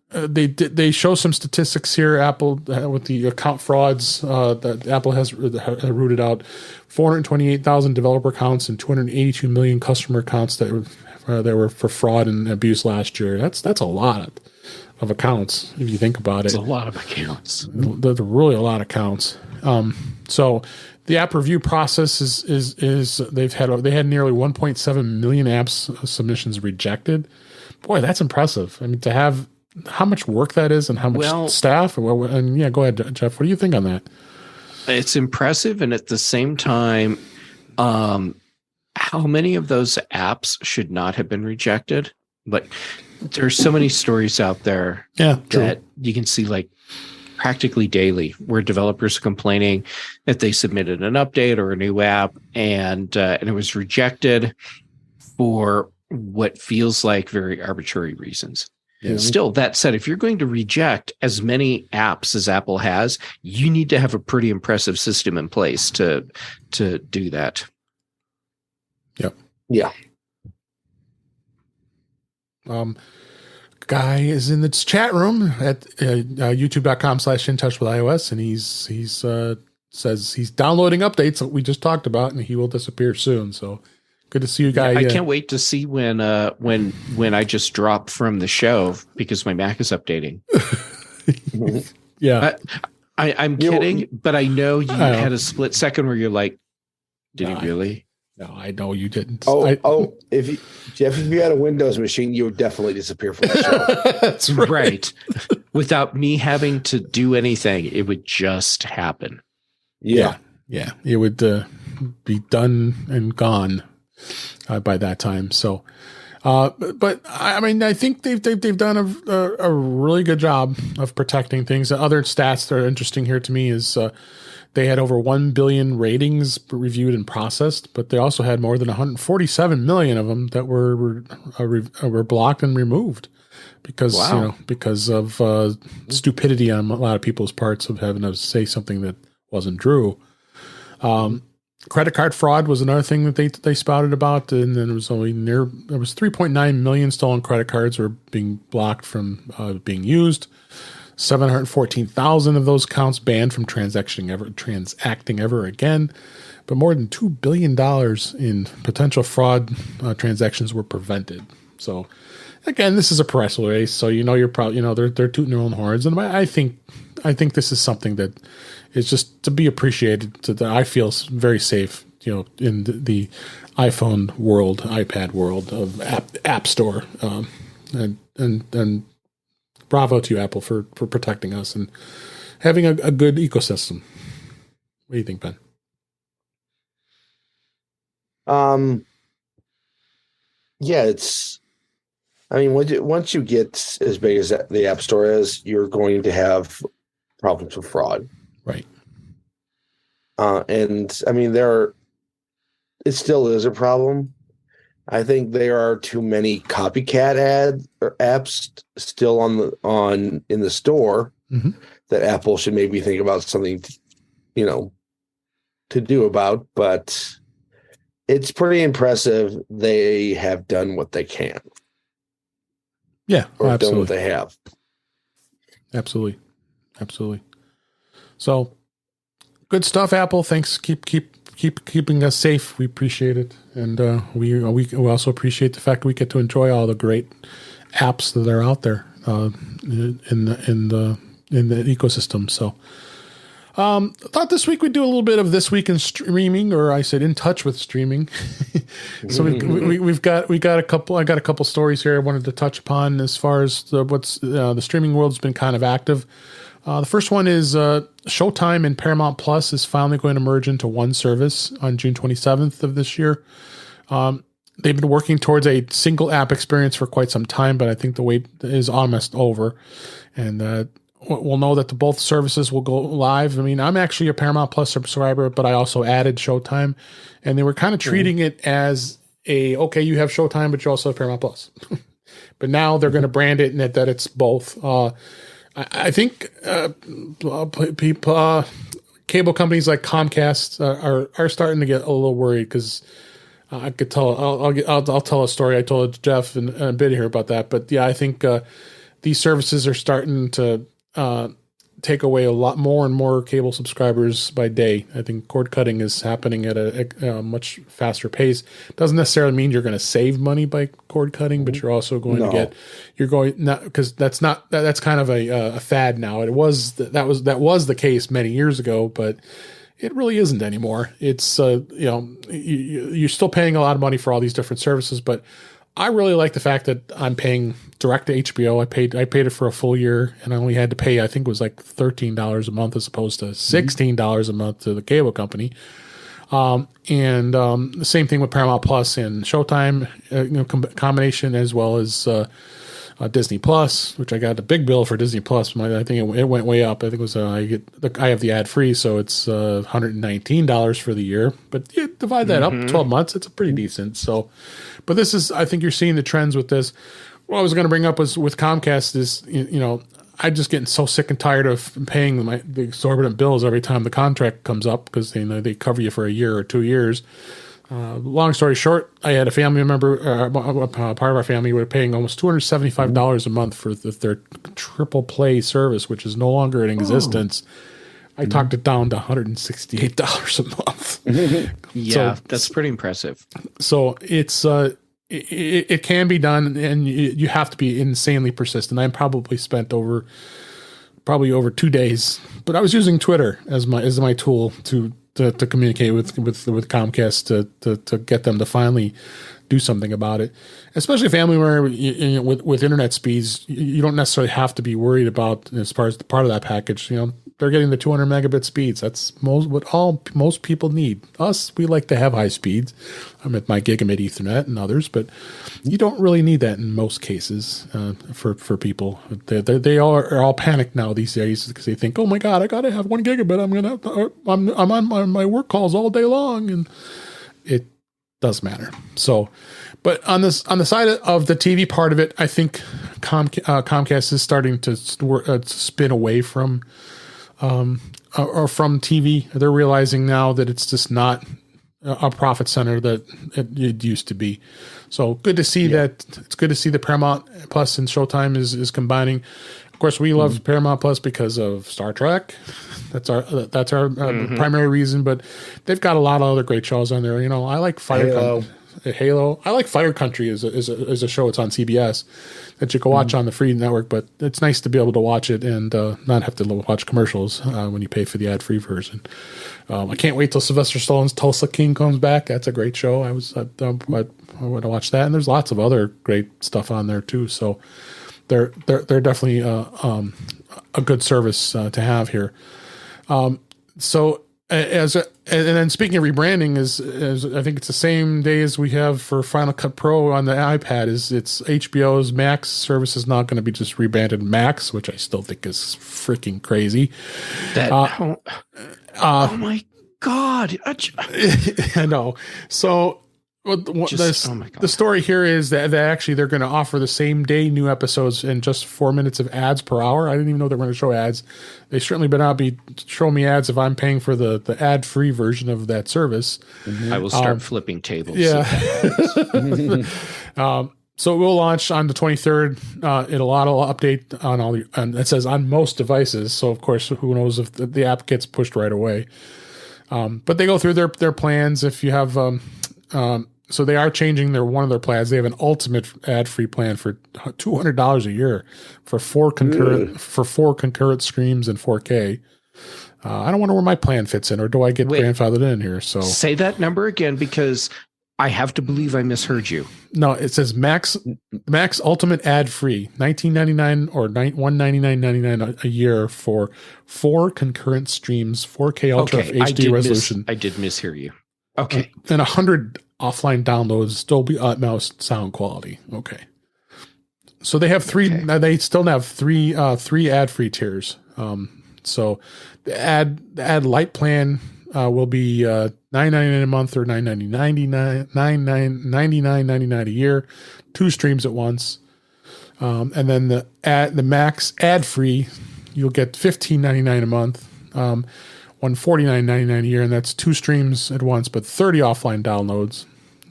they show some statistics here. Apple with the account frauds that Apple has rooted out 428,000 developer accounts and 282 million customer accounts that were for fraud and abuse last year. That's a lot of accounts if you think about it. It's a lot of accounts. There's really a lot of accounts. So the app review process is they had nearly 1.7 million apps submissions rejected. Boy, that's impressive. I mean, to have how much work that is and how much staff. And yeah, go ahead, Jeff. What do you think on that? It's impressive, and at the same time, how many of those apps should not have been rejected? But there's so many stories out there that you can see like practically daily where developers are complaining that they submitted an update or a new app and it was rejected for what feels like very arbitrary reasons. Yeah. Still, that said, if you're going to reject as many apps as Apple has, you need to have a pretty impressive system in place to do that. Yep. Yeah. Guy is in the chat room at youtube.com/intouchwithios, and he's says he's downloading updates that we just talked about, and he will disappear soon. So good to see you guys. I can't wait to see when I just drop from the show because my Mac is updating. Yeah, I'm kidding, but I know you had a split second where you're like, "Did he really?" No, I know you didn't. If you had a Windows machine, you would definitely disappear from the show. That's right. Without me having to do anything, it would just happen. Yeah. It would be done and gone by that time. So, but I mean, I think they've done a really good job of protecting things. Other stats that are interesting here to me is they had over 1 billion ratings reviewed and processed, but they also had more than 147 million of them that were blocked and removed because because of stupidity on a lot of people's parts of having to say something that wasn't true. Credit card fraud was another thing that they spouted about, and then there was 3.9 million stolen credit cards were being blocked from being used. 714,000 of those accounts banned from transacting ever again, but more than $2 billion in potential fraud transactions were prevented. So, again, this is a press release, so you're probably they're tooting their own horns, and I think this is something that is just to be appreciated. That I feel very safe, in the iPhone world, iPad world of App Store, and bravo to you, Apple, for protecting us and having a good ecosystem. What do you think, Ben? Yeah, once you get as big as the App Store is, you're going to have problems with fraud. Right. And I mean, it still is a problem. I think there are too many copycat apps still in the store that Apple should maybe think about something, to do about. But it's pretty impressive. They have done what they can. Yeah, or absolutely. done what they have. Absolutely. So good stuff, Apple. Thanks. Keep keeping us safe. We appreciate it, and we also appreciate the fact that we get to enjoy all the great apps that are out there in the ecosystem. So, I thought this week we'd do a little bit of This Week in Streaming, or I said In Touch with Streaming. So we've got a couple. I got a couple stories here I wanted to touch upon as far as the streaming world's been kind of active. The first one is Showtime and Paramount Plus is finally going to merge into one service on June 27th of this year. They've been working towards a single app experience for quite some time, but I think the wait is almost over. And we'll know that both services will go live. I mean, I'm actually a Paramount Plus subscriber, but I also added Showtime, and they were kind of treating it as okay, you have Showtime, but you also have Paramount Plus. But now they're going to brand it and that it's both. I think people, cable companies like Comcast are starting to get a little worried because I could tell. I'll tell a story I told Jeff in a bit here about that. But yeah, I think these services are starting to take away a lot more and more cable subscribers by day. I think cord cutting is happening at a much faster pace. Doesn't necessarily mean you're going to save money by cord cutting, but you're also going to get, because that's kind of a fad now. That was the case many years ago, but it really isn't anymore. It's, you're still paying a lot of money for all these different services, but I really like the fact that I'm paying direct to HBO. I paid it for a full year, and I only had to pay, I think it was like $13 a month as opposed to $16 a month to the cable company. The same thing with Paramount Plus and Showtime, combination, as well as Disney Plus, which I got a big bill for Disney Plus. I think it went way up. I think it was I have the ad free, so it's $119 for the year. But you divide that up 12 months, it's pretty decent. So, but this is, I think you're seeing the trends with this. What I was going to bring up was with Comcast is, I'm just getting so sick and tired of paying the exorbitant bills every time the contract comes up, because they cover you for a year or 2 years. Long story short, I had a family member, part of our family, were paying almost $275 a month for their triple play service, which is no longer in existence. I talked it down to $168 a month. Yeah, so, that's pretty impressive. So it's it can be done, and you have to be insanely persistent. I probably spent over 2 days, but I was using Twitter as my tool to communicate with Comcast to get them to finally do something about it. Especially a family where with internet speeds, you don't necessarily have to be worried about as far as the part of that package. They're getting the 200 megabit speeds. That's what most people need. Us, we like to have high speeds. I'm at my Gamet Ethernet and others, but you don't really need that in most cases for people. They are all panicked now these days because they think, oh my God, I got to have 1 gigabit. I'm on my work calls all day long, and it does matter. So, but on the side of the TV part of it, I think Comcast is starting to spin away from TV. They're realizing now that it's just not a profit center that it used to be. So good to see that. It's good to see the Paramount Plus and Showtime is combining. Of course, we love Paramount Plus because of Star Trek. That's our primary reason. But they've got a lot of other great shows on there. I like Halo. I like Fire Country as a show. It's on CBS that you can watch on the free network, but it's nice to be able to watch it and not have to watch commercials when you pay for the ad-free version. I can't wait till Sylvester Stallone's Tulsa King comes back. That's a great show. I want to watch that, and there's lots of other great stuff on there too. So they're definitely a good service to have here. So. And then speaking of rebranding, is I think it's the same day as we have for Final Cut Pro on the iPad. It's HBO's Max service is not going to be just rebranded Max, which I still think is freaking crazy. Oh my God! I know. So. The story here is that actually they're going to offer the same day new episodes and just 4 minutes of ads per hour. I didn't even know they were going to show ads. They certainly better not be showing me ads if I'm paying for the ad-free version of that service. I will start flipping tables. Yeah. So it will launch on the 23rd. It'll update on all and it says on most devices. So of course, who knows if the app gets pushed right away. But they go through their plans. If you have, so they are changing one of their plans. They have an ultimate ad-free plan for $200 a year for four concurrent streams in 4K. I don't wonder where my plan fits in, or do I get grandfathered in here? So say that number again, because I have to believe I misheard you. No, it says Max Ultimate ad-free, $19.99 or $199.99 a year for 4 concurrent streams, 4K Ultra HD resolution. I did mishear you. Okay, and 100 offline downloads, Dolby Atmos sound quality. Okay, So they have three. Okay. They still have three ad-free tiers. So the ad light plan will be $9.99 a month or $99.99 a year, 2 streams at once. And then the max ad free, you'll get $15.99 a month, $149.99 a year, and that's 2 streams at once, but 30 offline downloads.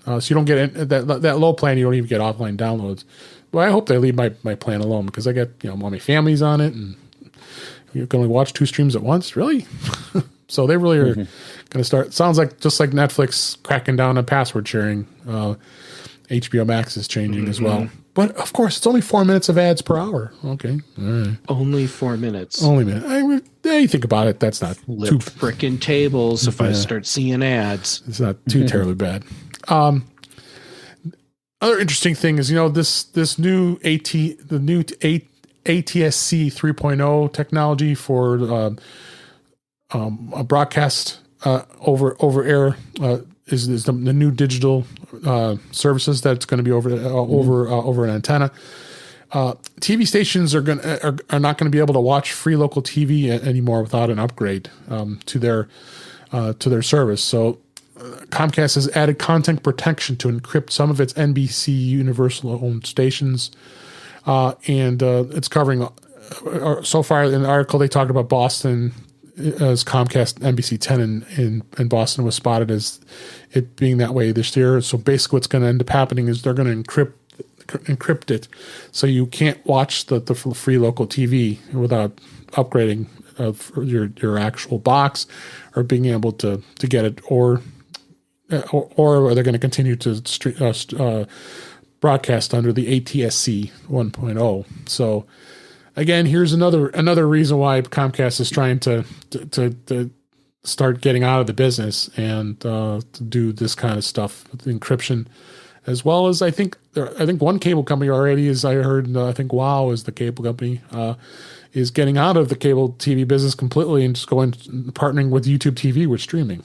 So you don't get that low plan. You don't even get offline downloads. Well, I hope they leave my plan alone because I get all my family's on it, and you can only watch 2 streams at once. Really? So they really are going to start. Sounds like just like Netflix cracking down on password sharing. HBO Max is changing as well. But of course, it's only 4 minutes of ads per hour. Okay, all right. Only 4 minutes. Only a minute. You think about it, that's not Flip frickin' tables if I start seeing ads. It's not too terribly bad. Other interesting thing is, this new ATSC 3.0 technology for a broadcast over air is the new digital services that's going to be over an antenna. TV stations are not going to be able to watch free local TV anymore without an upgrade to their service. So Comcast has added content protection to encrypt some of its NBC Universal owned stations, and it's covering. So far in the article, they talked about Boston as Comcast NBC 10 in Boston was spotted as it being that way this year. So basically, what's going to end up happening is they're going to encrypt it, so you can't watch the free local TV without upgrading your actual box or being able to get it, or are they going to continue to broadcast under the ATSC 1.0? So again, here's another reason why Comcast is trying to start getting out of the business and to do this kind of stuff with encryption, as well as I think one cable company already is, I heard, I think WOW is the cable company, is getting out of the cable TV business completely and just partnering with YouTube TV with streaming.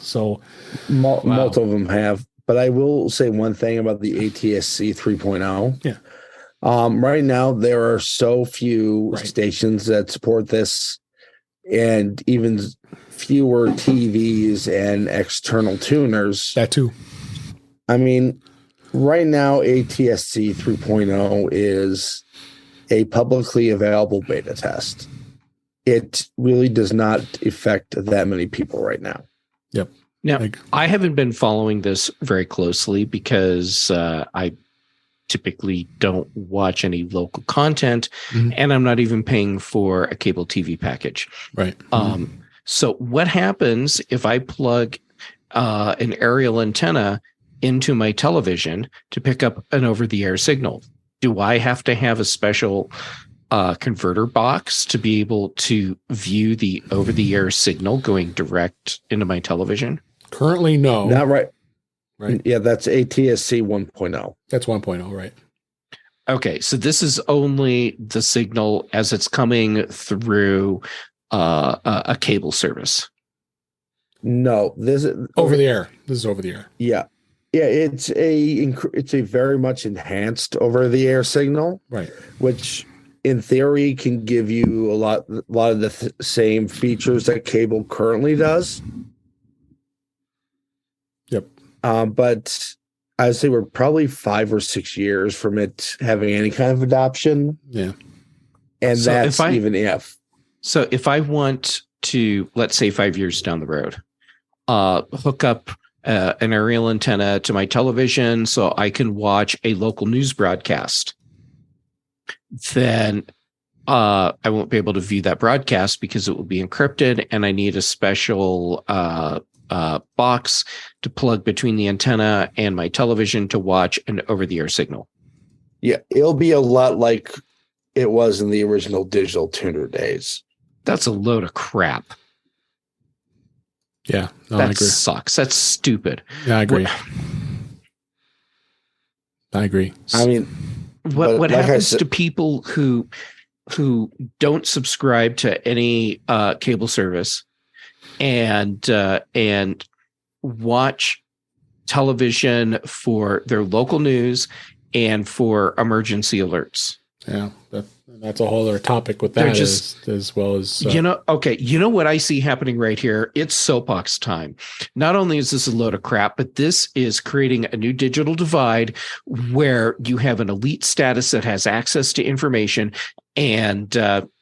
So most of them have, but I will say one thing about the ATSC 3.0. Yeah. Right now, there are so few stations that support this, and even fewer TVs and external tuners. That too. I mean, right now, ATSC 3.0 is a publicly available beta test. It really does not affect that many people right now. Yep. Now, I haven't been following this very closely because I typically don't watch any local content, and I'm not even paying for a cable TV package. Right. So what happens if I plug an aerial antenna into my television to pick up an over-the-air signal? Do I have to have a special converter box to be able to view the over-the-air signal going direct into my television? Currently, no. Not right. Right. Yeah, that's ATSC 1.0. That's 1.0, right? Okay, so this is only the signal as it's coming through a cable service. No, this is over the air. This is over the air. Yeah, it's a very much enhanced over the air signal, right? Which, in theory, can give you a lot of the same features that cable currently does. Yep. But I'd say we're probably 5 or 6 years from it having any kind of adoption. Yeah. And so that's even if. So if I want to, let's say 5 years down the road, hook up an aerial antenna to my television so I can watch a local news broadcast, then I won't be able to view that broadcast because it will be encrypted, and I need a special box to plug between the antenna and my television to watch an over-the-air signal. Yeah, it'll be a lot like it was in the original digital tuner days. That's a load of crap. Yeah, no, that I agree. Sucks. That's stupid. Yeah, I agree. I agree. I mean, what like happens to people who don't subscribe to any cable service and watch television for their local news and for emergency alerts. Yeah, that's a whole other topic with that, as well as you know what I see happening right here? It's soapbox time. Not only is this a load of crap, but this is creating a new digital divide where you have an elite status that has access to information, and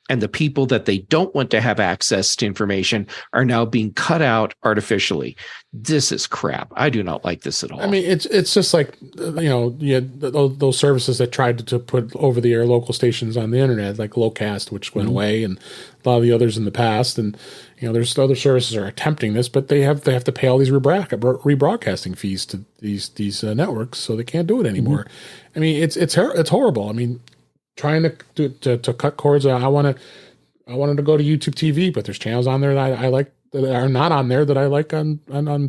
the people that they don't want to have access to information are now being cut out artificially. This is crap. I do not like this at all. I mean, it's just like, you had those services that tried to put over-the-air local stations on the internet, like Locast, which went away, and a lot of the others in the past. And there's other services that are attempting this, but they have to pay all these rebroadcasting fees to these networks, so they can't do it anymore. Mm-hmm. I mean, it's horrible. I mean, trying to cut cords. I wanted to go to YouTube TV, but there's channels on there that I like that are not on there that I like on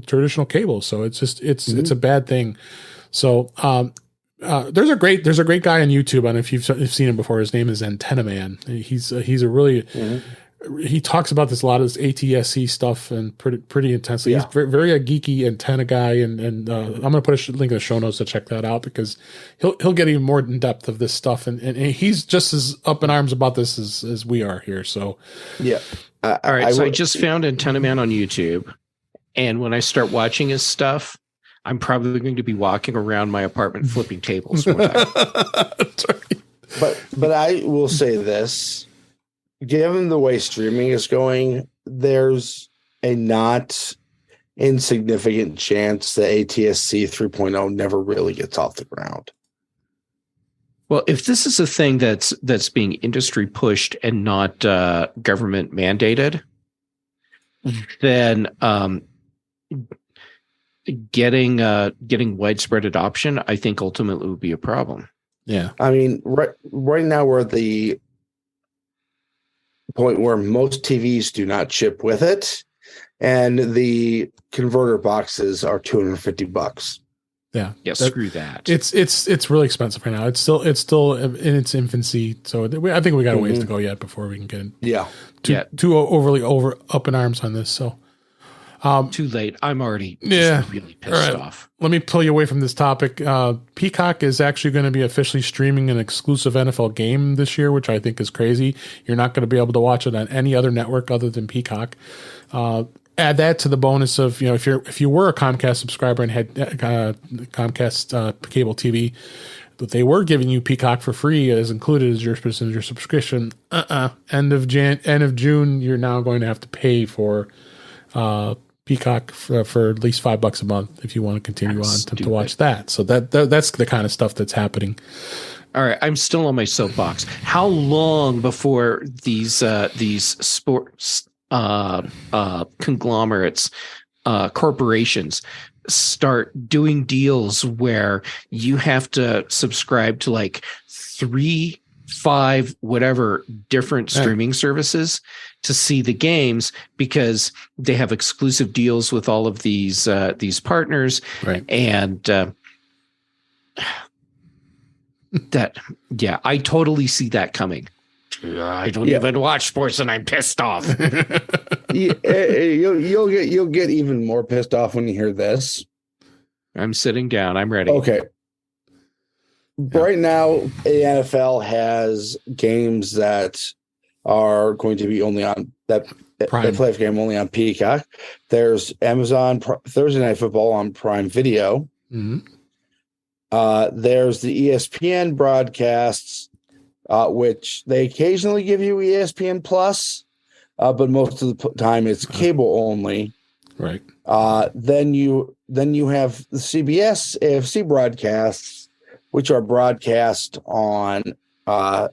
traditional cable. So it's just it's a bad thing. So there's a great guy on YouTube, and if you've seen him before, his name is Antenna Man. He's a really he talks about this a lot of this ATSC stuff and pretty intensely. Yeah. He's very a geeky antenna guy, and I'm going to put a link in the show notes to check that out, because he'll get even more in depth of this stuff, and he's just as up in arms about this as we are here. So yeah. All right. So I just found Antenna Man on YouTube, and when I start watching his stuff, I'm probably going to be walking around my apartment flipping tables one time. But I will say this. Given the way streaming is going, there's a not insignificant chance that ATSC 3.0 never really gets off the ground. Well, if this is a thing that's being industry pushed and not government mandated, then getting widespread adoption, I think ultimately would be a problem. Yeah, I mean, right now we're at the point where most TVs do not ship with it, and the converter boxes are $250. Yeah, screw that. It's really expensive right now. It's still in its infancy, so I think we got a ways to go yet before we can get too overly up in arms on this. So too late. I'm already really pissed off. Let me pull you away from this topic. Peacock is actually going to be officially streaming an exclusive NFL game this year, which I think is crazy. You're not going to be able to watch it on any other network other than Peacock. Add that to the bonus of, if you were a Comcast subscriber and had Comcast cable TV, but they were giving you Peacock for free as included as your subscription. End of June, you're now going to have to pay for Peacock for at least $5 a month if you want to continue to watch that. So that's the kind of stuff that's happening. All right, I'm still on my soapbox. How long before these sports conglomerates, corporations start doing deals where you have to subscribe to like 3, 5, whatever different streaming services to see the games, because they have exclusive deals with all of these partners, right? And I totally see that coming. I don't even watch sports, and I'm pissed off. You'll get even more pissed off when you hear this. I'm sitting down. I'm ready. Okay. Right now, the NFL has games that are going to be only on that Prime. They play the game only on Peacock. There's Amazon Thursday Night Football on Prime Video. Mm-hmm. There's the ESPN broadcasts, which they occasionally give you ESPN Plus, but most of the time it's cable only. Right. Then you have the CBS AFC broadcasts, which are broadcast on the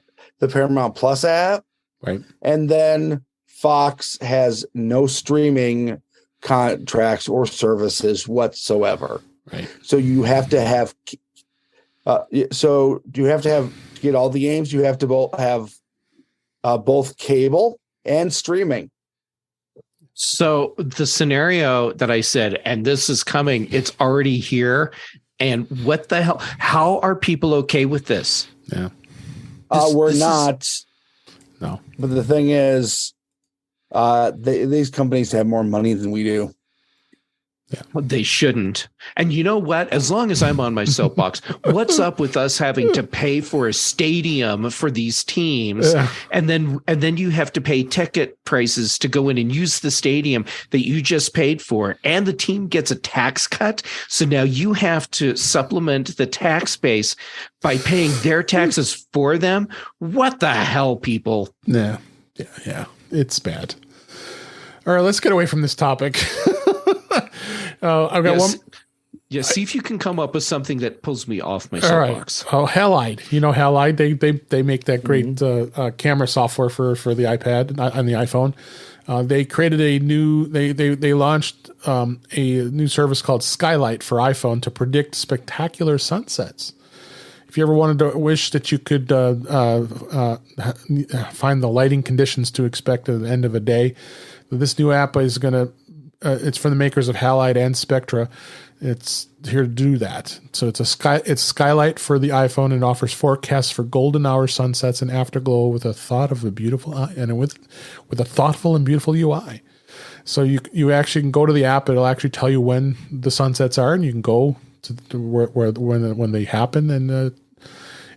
Paramount Plus app. Right. And then Fox has no streaming contracts or services whatsoever. Right. So you have to have to get all the games. You have to have both cable and streaming. So the scenario that I said, and this is coming, it's already here. And what the hell? How are people okay with this? Yeah. We're not. No. But the thing is, these companies have more money than we do. They shouldn't. And you know what? As long as I'm on my soapbox, what's up with us having to pay for a stadium for these teams? And then you have to pay ticket prices to go in and use the stadium that you just paid for. And the team gets a tax cut. So now you have to supplement the tax base by paying their taxes for them. What the hell, people? Yeah. It's bad. All right, let's get away from this topic. I've got one. Yeah, see if you can come up with something that pulls me off my soapbox. Right. Oh, Halide. You know Halide? They make that great camera software for the iPad and the iPhone. They created a new. They launched a new service called Skylight for iPhone to predict spectacular sunsets. If you ever wanted to wish that you could find the lighting conditions to expect at the end of a day, this new app is going to. It's from the makers of Halide and Spectra. It's here to do that. So it's Skylight for the iPhone and offers forecasts for golden hour sunsets and afterglow with a thought of a beautiful and with a thoughtful and beautiful UI. So you actually can go to the app. It'll actually tell you when the sunsets are, and you can go to when they happen. And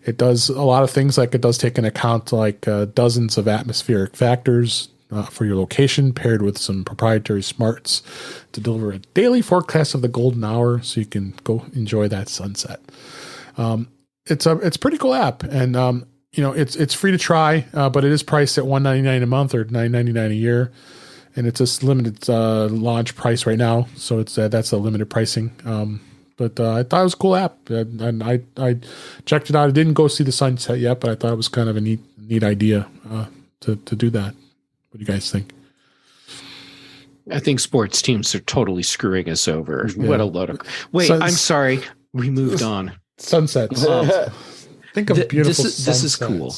it does a lot of things. Like it does take into account like dozens of atmospheric factors. For your location, paired with some proprietary smarts to deliver a daily forecast of the golden hour, so you can go enjoy that sunset. It's a pretty cool app, and it's free to try, but it is priced at $199 a month or $9.99 a year, and it's a limited launch price right now. So that's a limited pricing. But I thought it was a cool app, and I checked it out. I didn't go see the sunset yet, but I thought it was kind of a neat idea to do that. What do you guys think? I think sports teams are totally screwing us over. Yeah. What a load of... Wait, I'm sorry. We moved on. Sunsets. Think of beautiful sunsets. This is cool.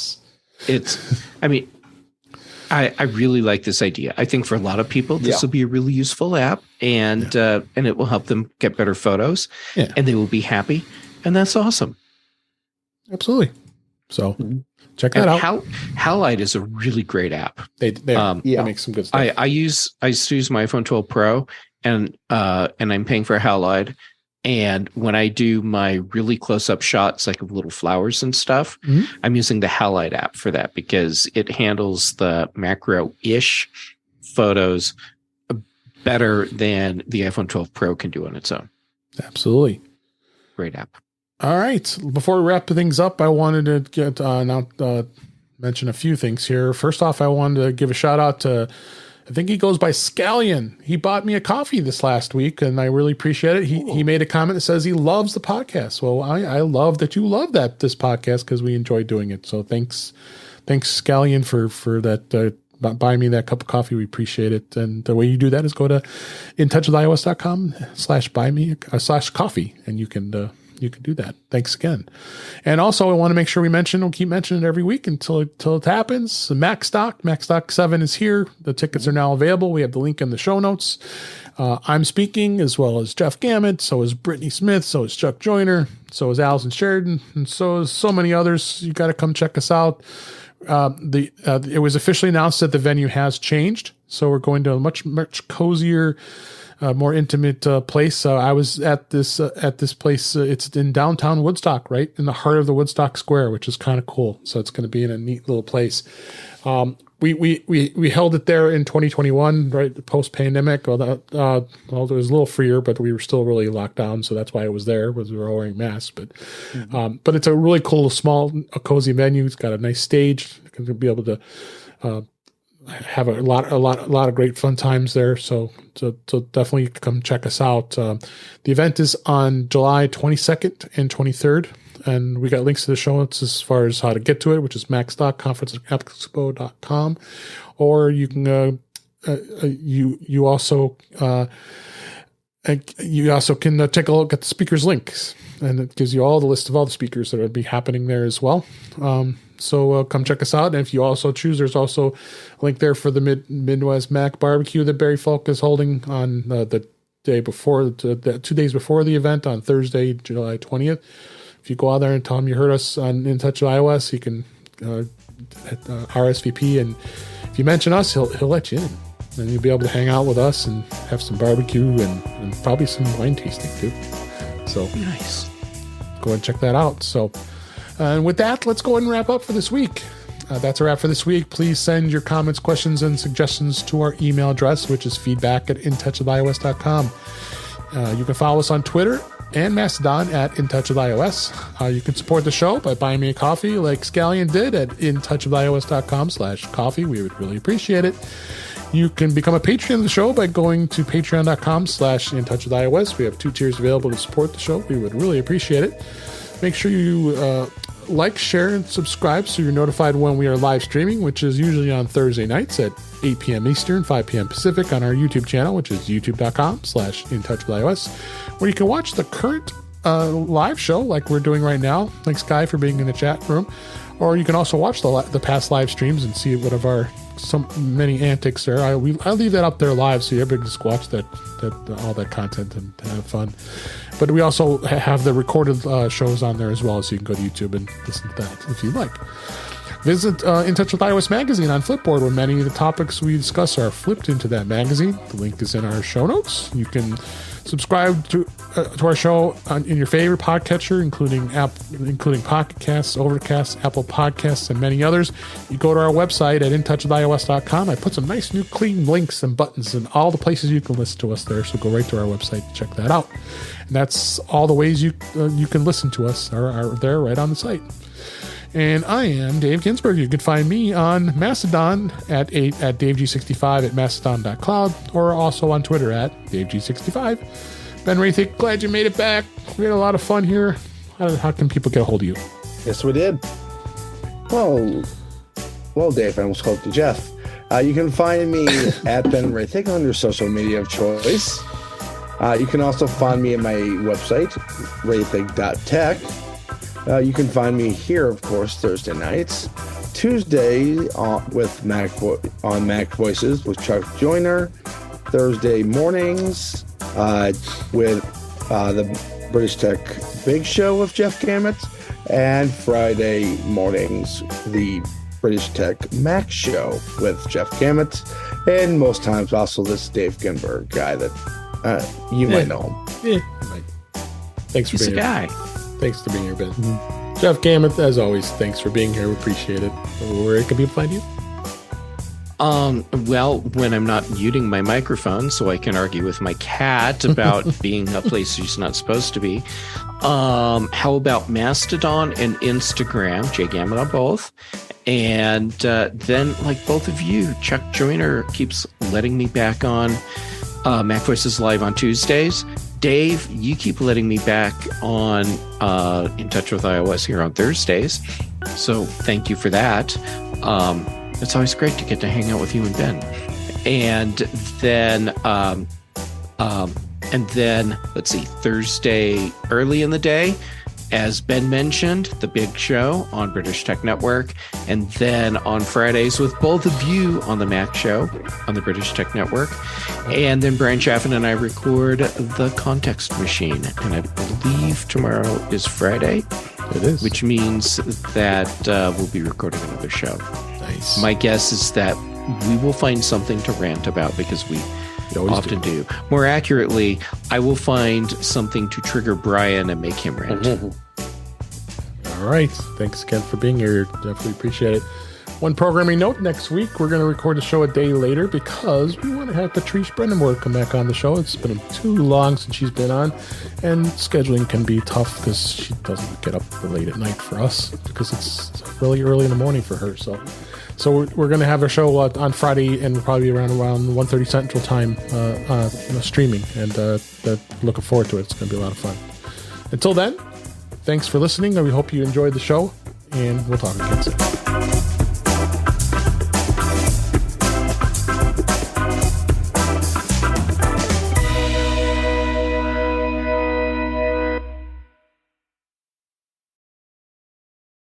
I really like this idea. I think for a lot of people, this will be a really useful app, and it will help them get better photos, and they will be happy, and that's awesome. Absolutely. So... check that out. Halide is a really great app. They make some good stuff. I used to use my iPhone 12 Pro, and I'm paying for Halide. And when I do my really close up shots, like of little flowers and stuff, I'm using the Halide app for that because it handles the macro-ish photos better than the iPhone 12 Pro can do on its own. Absolutely. Great app. All right. Before we wrap things up, I wanted to mention a few things here. First off, I wanted to give a shout out to, I think he goes by Scallion. He bought me a coffee this last week, and I really appreciate it. He made a comment that says he loves the podcast. Well, I love that you love this podcast because we enjoy doing it. So thanks Scallion for that. Buy me that cup of coffee. We appreciate it. And the way you do that is go to intouchwithios.com/buy-me/coffee, and you can do that. Thanks again. And also I want to make sure we'll keep mentioning it every week until it happens. So Macstock 7 is here. The tickets are now available. We have the link in the show notes. I'm speaking, as well as Jeff Gamet. So is Brittany Smith. So is Chuck Joyner. So is Allison Sheridan. And so is so many others. You got to come check us out. It was officially announced that the venue has changed. So we're going to a much, much cozier, more intimate place. I was at this place. It's in downtown Woodstock, right in the heart of the Woodstock Square, which is kind of cool. So it's going to be in a neat little place. We held it there in 2021, right, post pandemic. Well, it was a little freer, but we were still really locked down. So that's why it was there, was we were all wearing masks. But but it's a really cool, small, cozy venue. It's got a nice stage. It's going to be able to have a lot of great fun times there. So definitely come check us out. The event is on July 22nd and 23rd. And we got links to the show notes as far as how to get to it, which is Macstock, conferenceexpo.com. Or you can, you also can take a look at the speakers links, and it gives you all the list of all the speakers that will be happening there as well. So come check us out. And if you also choose, there's also a link there for the Midwest Mac barbecue that Barry Falk is holding on the day before, 2 days before the event on Thursday, July 20th. If you go out there and tell him you heard us on In Touch with iOS, you can RSVP, and if you mention us, he'll let you in. and you'll be able to hang out with us and have some barbecue and probably some wine tasting too. So Nice. go and check that out. So, and with that, let's go ahead and wrap up for this week. That's a wrap for this week. Please send your comments, questions, and suggestions to our email address, which is feedback@intouchwithios.com. You can follow us on Twitter and Mastodon at intouchwithios. You can support the show by buying me a coffee like Scallion did at intouchwithios.com/coffee. We would really appreciate it. You can become a patron of the show by going to patreon.com/intouchwithios. We have 2 tiers available to support the show. We would really appreciate it. Make sure you like, share, and subscribe so you're notified when we are live streaming, which is usually on Thursday nights at 8 p.m. Eastern, 5 p.m. Pacific on our YouTube channel, which is youtube.com/intouchwithios, where you can watch the current live show like we're doing right now. Thanks, Guy, for being in the chat room. Or you can also watch the past live streams and see what of our many antics there. I leave that up there live so everybody can just watch that all that content and have fun. But we also have the recorded shows on there as well, so you can go to YouTube and listen to that if you like. Visit In Touch with iOS magazine on Flipboard, where many of the topics we discuss are flipped into that magazine. The link is in our show notes. You can subscribe to our show in your favorite podcatcher, including Pocket Casts, Overcast, Apple Podcasts, and many others. You go to our website at intouchwithios.com. I put some nice new clean links and buttons in all the places you can listen to us there, so go right to our website to check that out. And that's all the ways you can listen to us are there right on the site. And I am Dave Ginsburg. You can find me on Mastodon at DaveG65 at mastodon.cloud, or also on Twitter at DaveG65. Ben Roethig, glad you made it back. We had a lot of fun here. How can people get a hold of you? Yes, we did. Well, Dave, I almost called you Jeff. You can find me at Ben Roethig on your social media of choice. You can also find me at my website, roethig.tech. You can find me here, of course, Thursday nights. Tuesday with Mac Voices with Chuck Joyner. Thursday mornings with the British Tech Big Show with Jeff Gamet. And Friday mornings, the British Tech Mac Show with Jeff Gamet. And most times also this Dave Ginsburg guy that you might know him. Yeah, thanks for He's being a here. guy. Thanks for being here, Ben. Jeff Gamet, as always, thanks for being here. We appreciate it. Where can people find you? Well, when I'm not muting my microphone so I can argue with my cat about being a place she's not supposed to be. How about Mastodon and Instagram? JGamet on both. And then, like both of you, Chuck Joyner keeps letting me back on Mac Voices Live on Tuesdays. Dave, you keep letting me back on In Touch with iOS here on Thursdays. So thank you for that. It's always great to get to hang out with you and Ben. And then let's see, Thursday early in the day, as Ben mentioned, the big show on British Tech Network. And then on Fridays with both of you on the Mac Show on the British Tech Network. And then Brian Chaffin and I record The Context Machine. And I believe tomorrow is Friday. It is. Which means that we'll be recording another show. Nice. My guess is that we will find something to rant about because we often do. More accurately, I will find something to trigger Brian and make him rant. All right. Thanks again for being here. Definitely appreciate it. One programming note, next week we're going to record the show a day later because we want to have Patrice Brennenworth come back on the show. It's been too long since she's been on, and scheduling can be tough because she doesn't get up late at night for us because it's really early in the morning for her. So we're going to have a show on Friday and probably around 1:30 Central Time streaming, and looking forward to it. It's going to be a lot of fun. Until then, thanks for listening, and we hope you enjoyed the show, and we'll talk again soon.